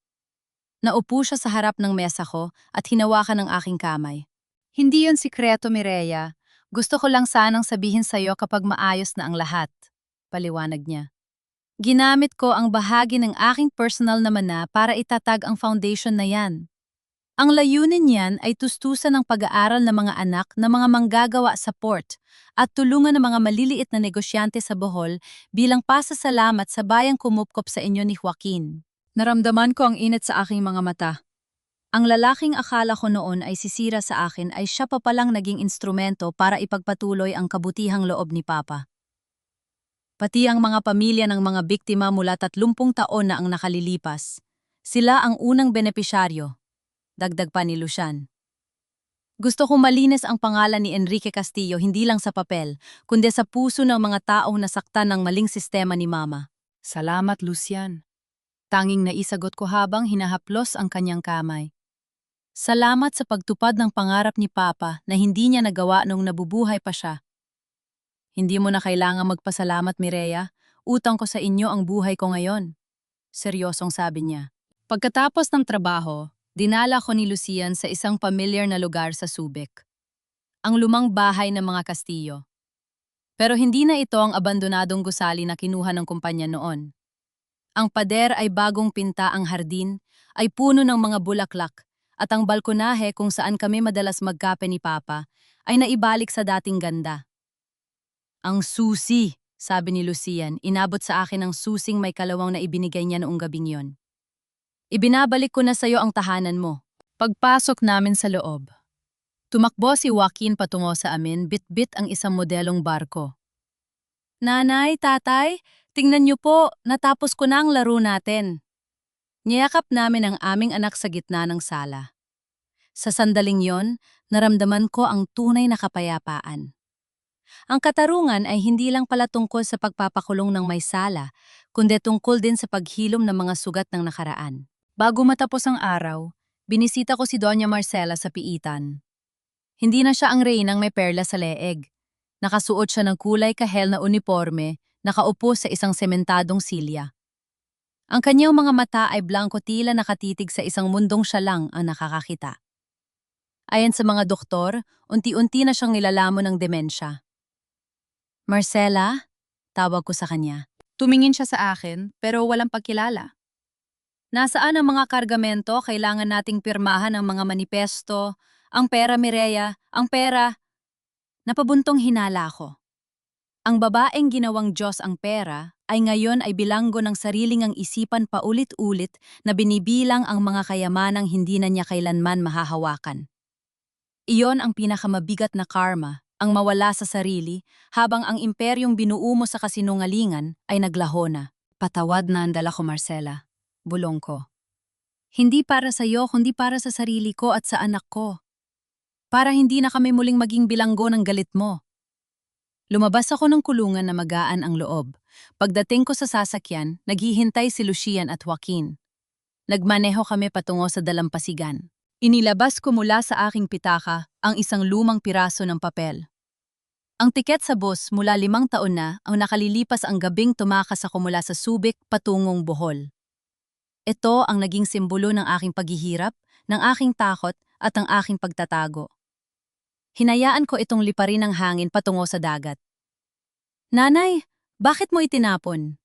Naupo siya sa harap ng mesa ko at hinawakan ang aking kamay. Hindi yun sikreto, Mireya. Gusto ko lang sanang sabihin sa'yo kapag maayos na ang lahat. Paliwanag niya. Ginamit ko ang bahagi ng aking personal na mana para itatag ang foundation na yan. Ang layunin niyan ay tustusan ng pag-aaral ng mga anak na mga manggagawa sa port at tulungan ng mga maliliit na negosyante sa Bohol bilang pasasalamat sa bayang kumupkop sa inyo ni Joaquin. Naramdaman ko ang init sa aking mga mata. Ang lalaking akala ko noon ay sisira sa akin ay siya pa palang naging instrumento para ipagpatuloy ang kabutihang loob ni Papa. Pati ang mga pamilya ng mga biktima mula 30 taon na ang nakalilipas. Sila ang unang benepisyaryo. Dagdag pa ni Lucian. Gusto kong malinis ang pangalan ni Enrique Castillo hindi lang sa papel, kundi sa puso ng mga taong nasaktan ng maling sistema ni Mama. Salamat, Lucian. Tanging naisagot ko habang hinahaplos ang kanyang kamay. Salamat sa pagtupad ng pangarap ni Papa na hindi niya nagawa nung nabubuhay pa siya. Hindi mo na kailangang magpasalamat, Mireya. Utang ko sa inyo ang buhay ko ngayon. Seryosong sabi niya. Pagkatapos ng trabaho, dinala ko ni Lucian sa isang pamilyar na lugar sa Subic. Ang lumang bahay ng mga Kastilyo. Pero hindi na ito ang abandonadong gusali na kinuha ng kumpanya noon. Ang pader ay bagong pinta, ang hardin ay puno ng mga bulaklak at ang balkonahe kung saan kami madalas magkape ni Papa ay naibalik sa dating ganda. Ang susi, sabi ni Lucian, inabot sa akin ang susing may kalawang na ibinigay niya noong gabing yon. Ibinabalik ko na sa'yo ang tahanan mo. Pagpasok namin sa loob. Tumakbo si Joaquin patungo sa amin, bit-bit ang isang modelong barko. Nanay, tatay, tingnan niyo po, natapos ko na ang laro natin. Niyakap namin ang aming anak sa gitna ng sala. Sa sandaling yon, naramdaman ko ang tunay na kapayapaan. Ang katarungan ay hindi lang pala tungkol sa pagpapakulong ng may sala, kundi tungkol din sa paghilom ng mga sugat ng nakaraan. Bago matapos ang araw, binisita ko si Doña Marcela sa piitan. Hindi na siya ang reynang may perla sa leeg. Nakasuot siya ng kulay kahel na uniforme, nakaupo sa isang sementadong silya. Ang kanyang mga mata ay blanko tila nakatitig sa isang mundong siya lang ang nakakakita. Ayon sa mga doktor, unti-unti na siyang nilalamon ng demensya. Marcela, tawag ko sa kanya. Tumingin siya sa akin, pero walang pagkilala. Nasaan ang mga kargamento? Kailangan nating pirmahan ang mga manipesto. Ang pera, Mireya, ang pera. Napabuntong hinala ako. Ang babaeng ginawang Diyos ang pera ay ngayon ay bilanggo ng sariling ang isipan paulit-ulit na binibilang ang mga kayamanang hindi na niya kailanman mahahawakan. Iyon ang pinakamabigat na karma, ang mawala sa sarili, habang ang imperyong binuo mo sa kasinungalingan ay naglaho na. Patawad na ang dala ko, Marcela. Bulong ko. Hindi para sa iyo, kundi para sa sarili ko at sa anak ko. Para hindi na kami muling maging bilanggo ng galit mo. Lumabas ako ng kulungan na magaan ang loob. Pagdating ko sa sasakyan, naghihintay si Lucian at Joaquin. Nagmaneho kami patungo sa dalampasigan. Inilabas ko mula sa aking pitaka ang isang lumang piraso ng papel. Ang tiket sa bus mula 5 taon na ang nakalilipas ang gabing tumakas ako mula sa Subic patungong Bohol. Ito ang naging simbolo ng aking paghihirap, ng aking takot at ng aking pagtatago. Hinayaan ko itong liparin ng hangin patungo sa dagat. Nanay, bakit mo itinapon?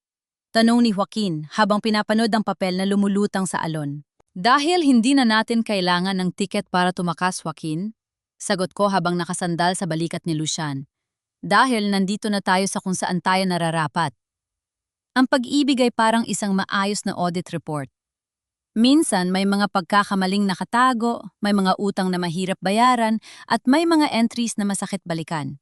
Tanong ni Joaquin habang pinapanood ang papel na lumulutang sa alon. Dahil hindi na natin kailangan ng tiket para tumakas, Joaquin, sagot ko habang nakasandal sa balikat ni Lucian. Dahil nandito na tayo sa kung saan tayo nararapat. Ang pag-ibig ay parang isang maayos na audit report. Minsan may mga pagkakamaling nakatago, may mga utang na mahirap bayaran, at may mga entries na masakit balikan.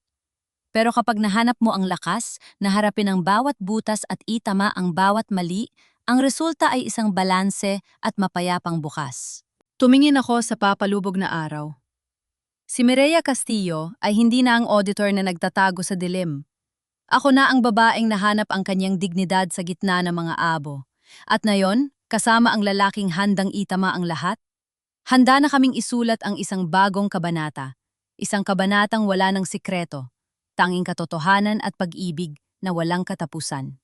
Pero kapag nahanap mo ang lakas, naharapin ang bawat butas at itama ang bawat mali, ang resulta ay isang balanse at mapayapang bukas. Tumingin ako sa papalubog na araw. Si Mireya Castillo ay hindi na ang auditor na nagtatago sa dilim. Ako na ang babaeng nahanap ang kanyang dignidad sa gitna ng mga abo. At ngayon, kasama ang lalaking handang itama ang lahat, handa na kaming isulat ang isang bagong kabanata. Isang kabanatang wala ng sikreto, tanging katotohanan at pag-ibig na walang katapusan.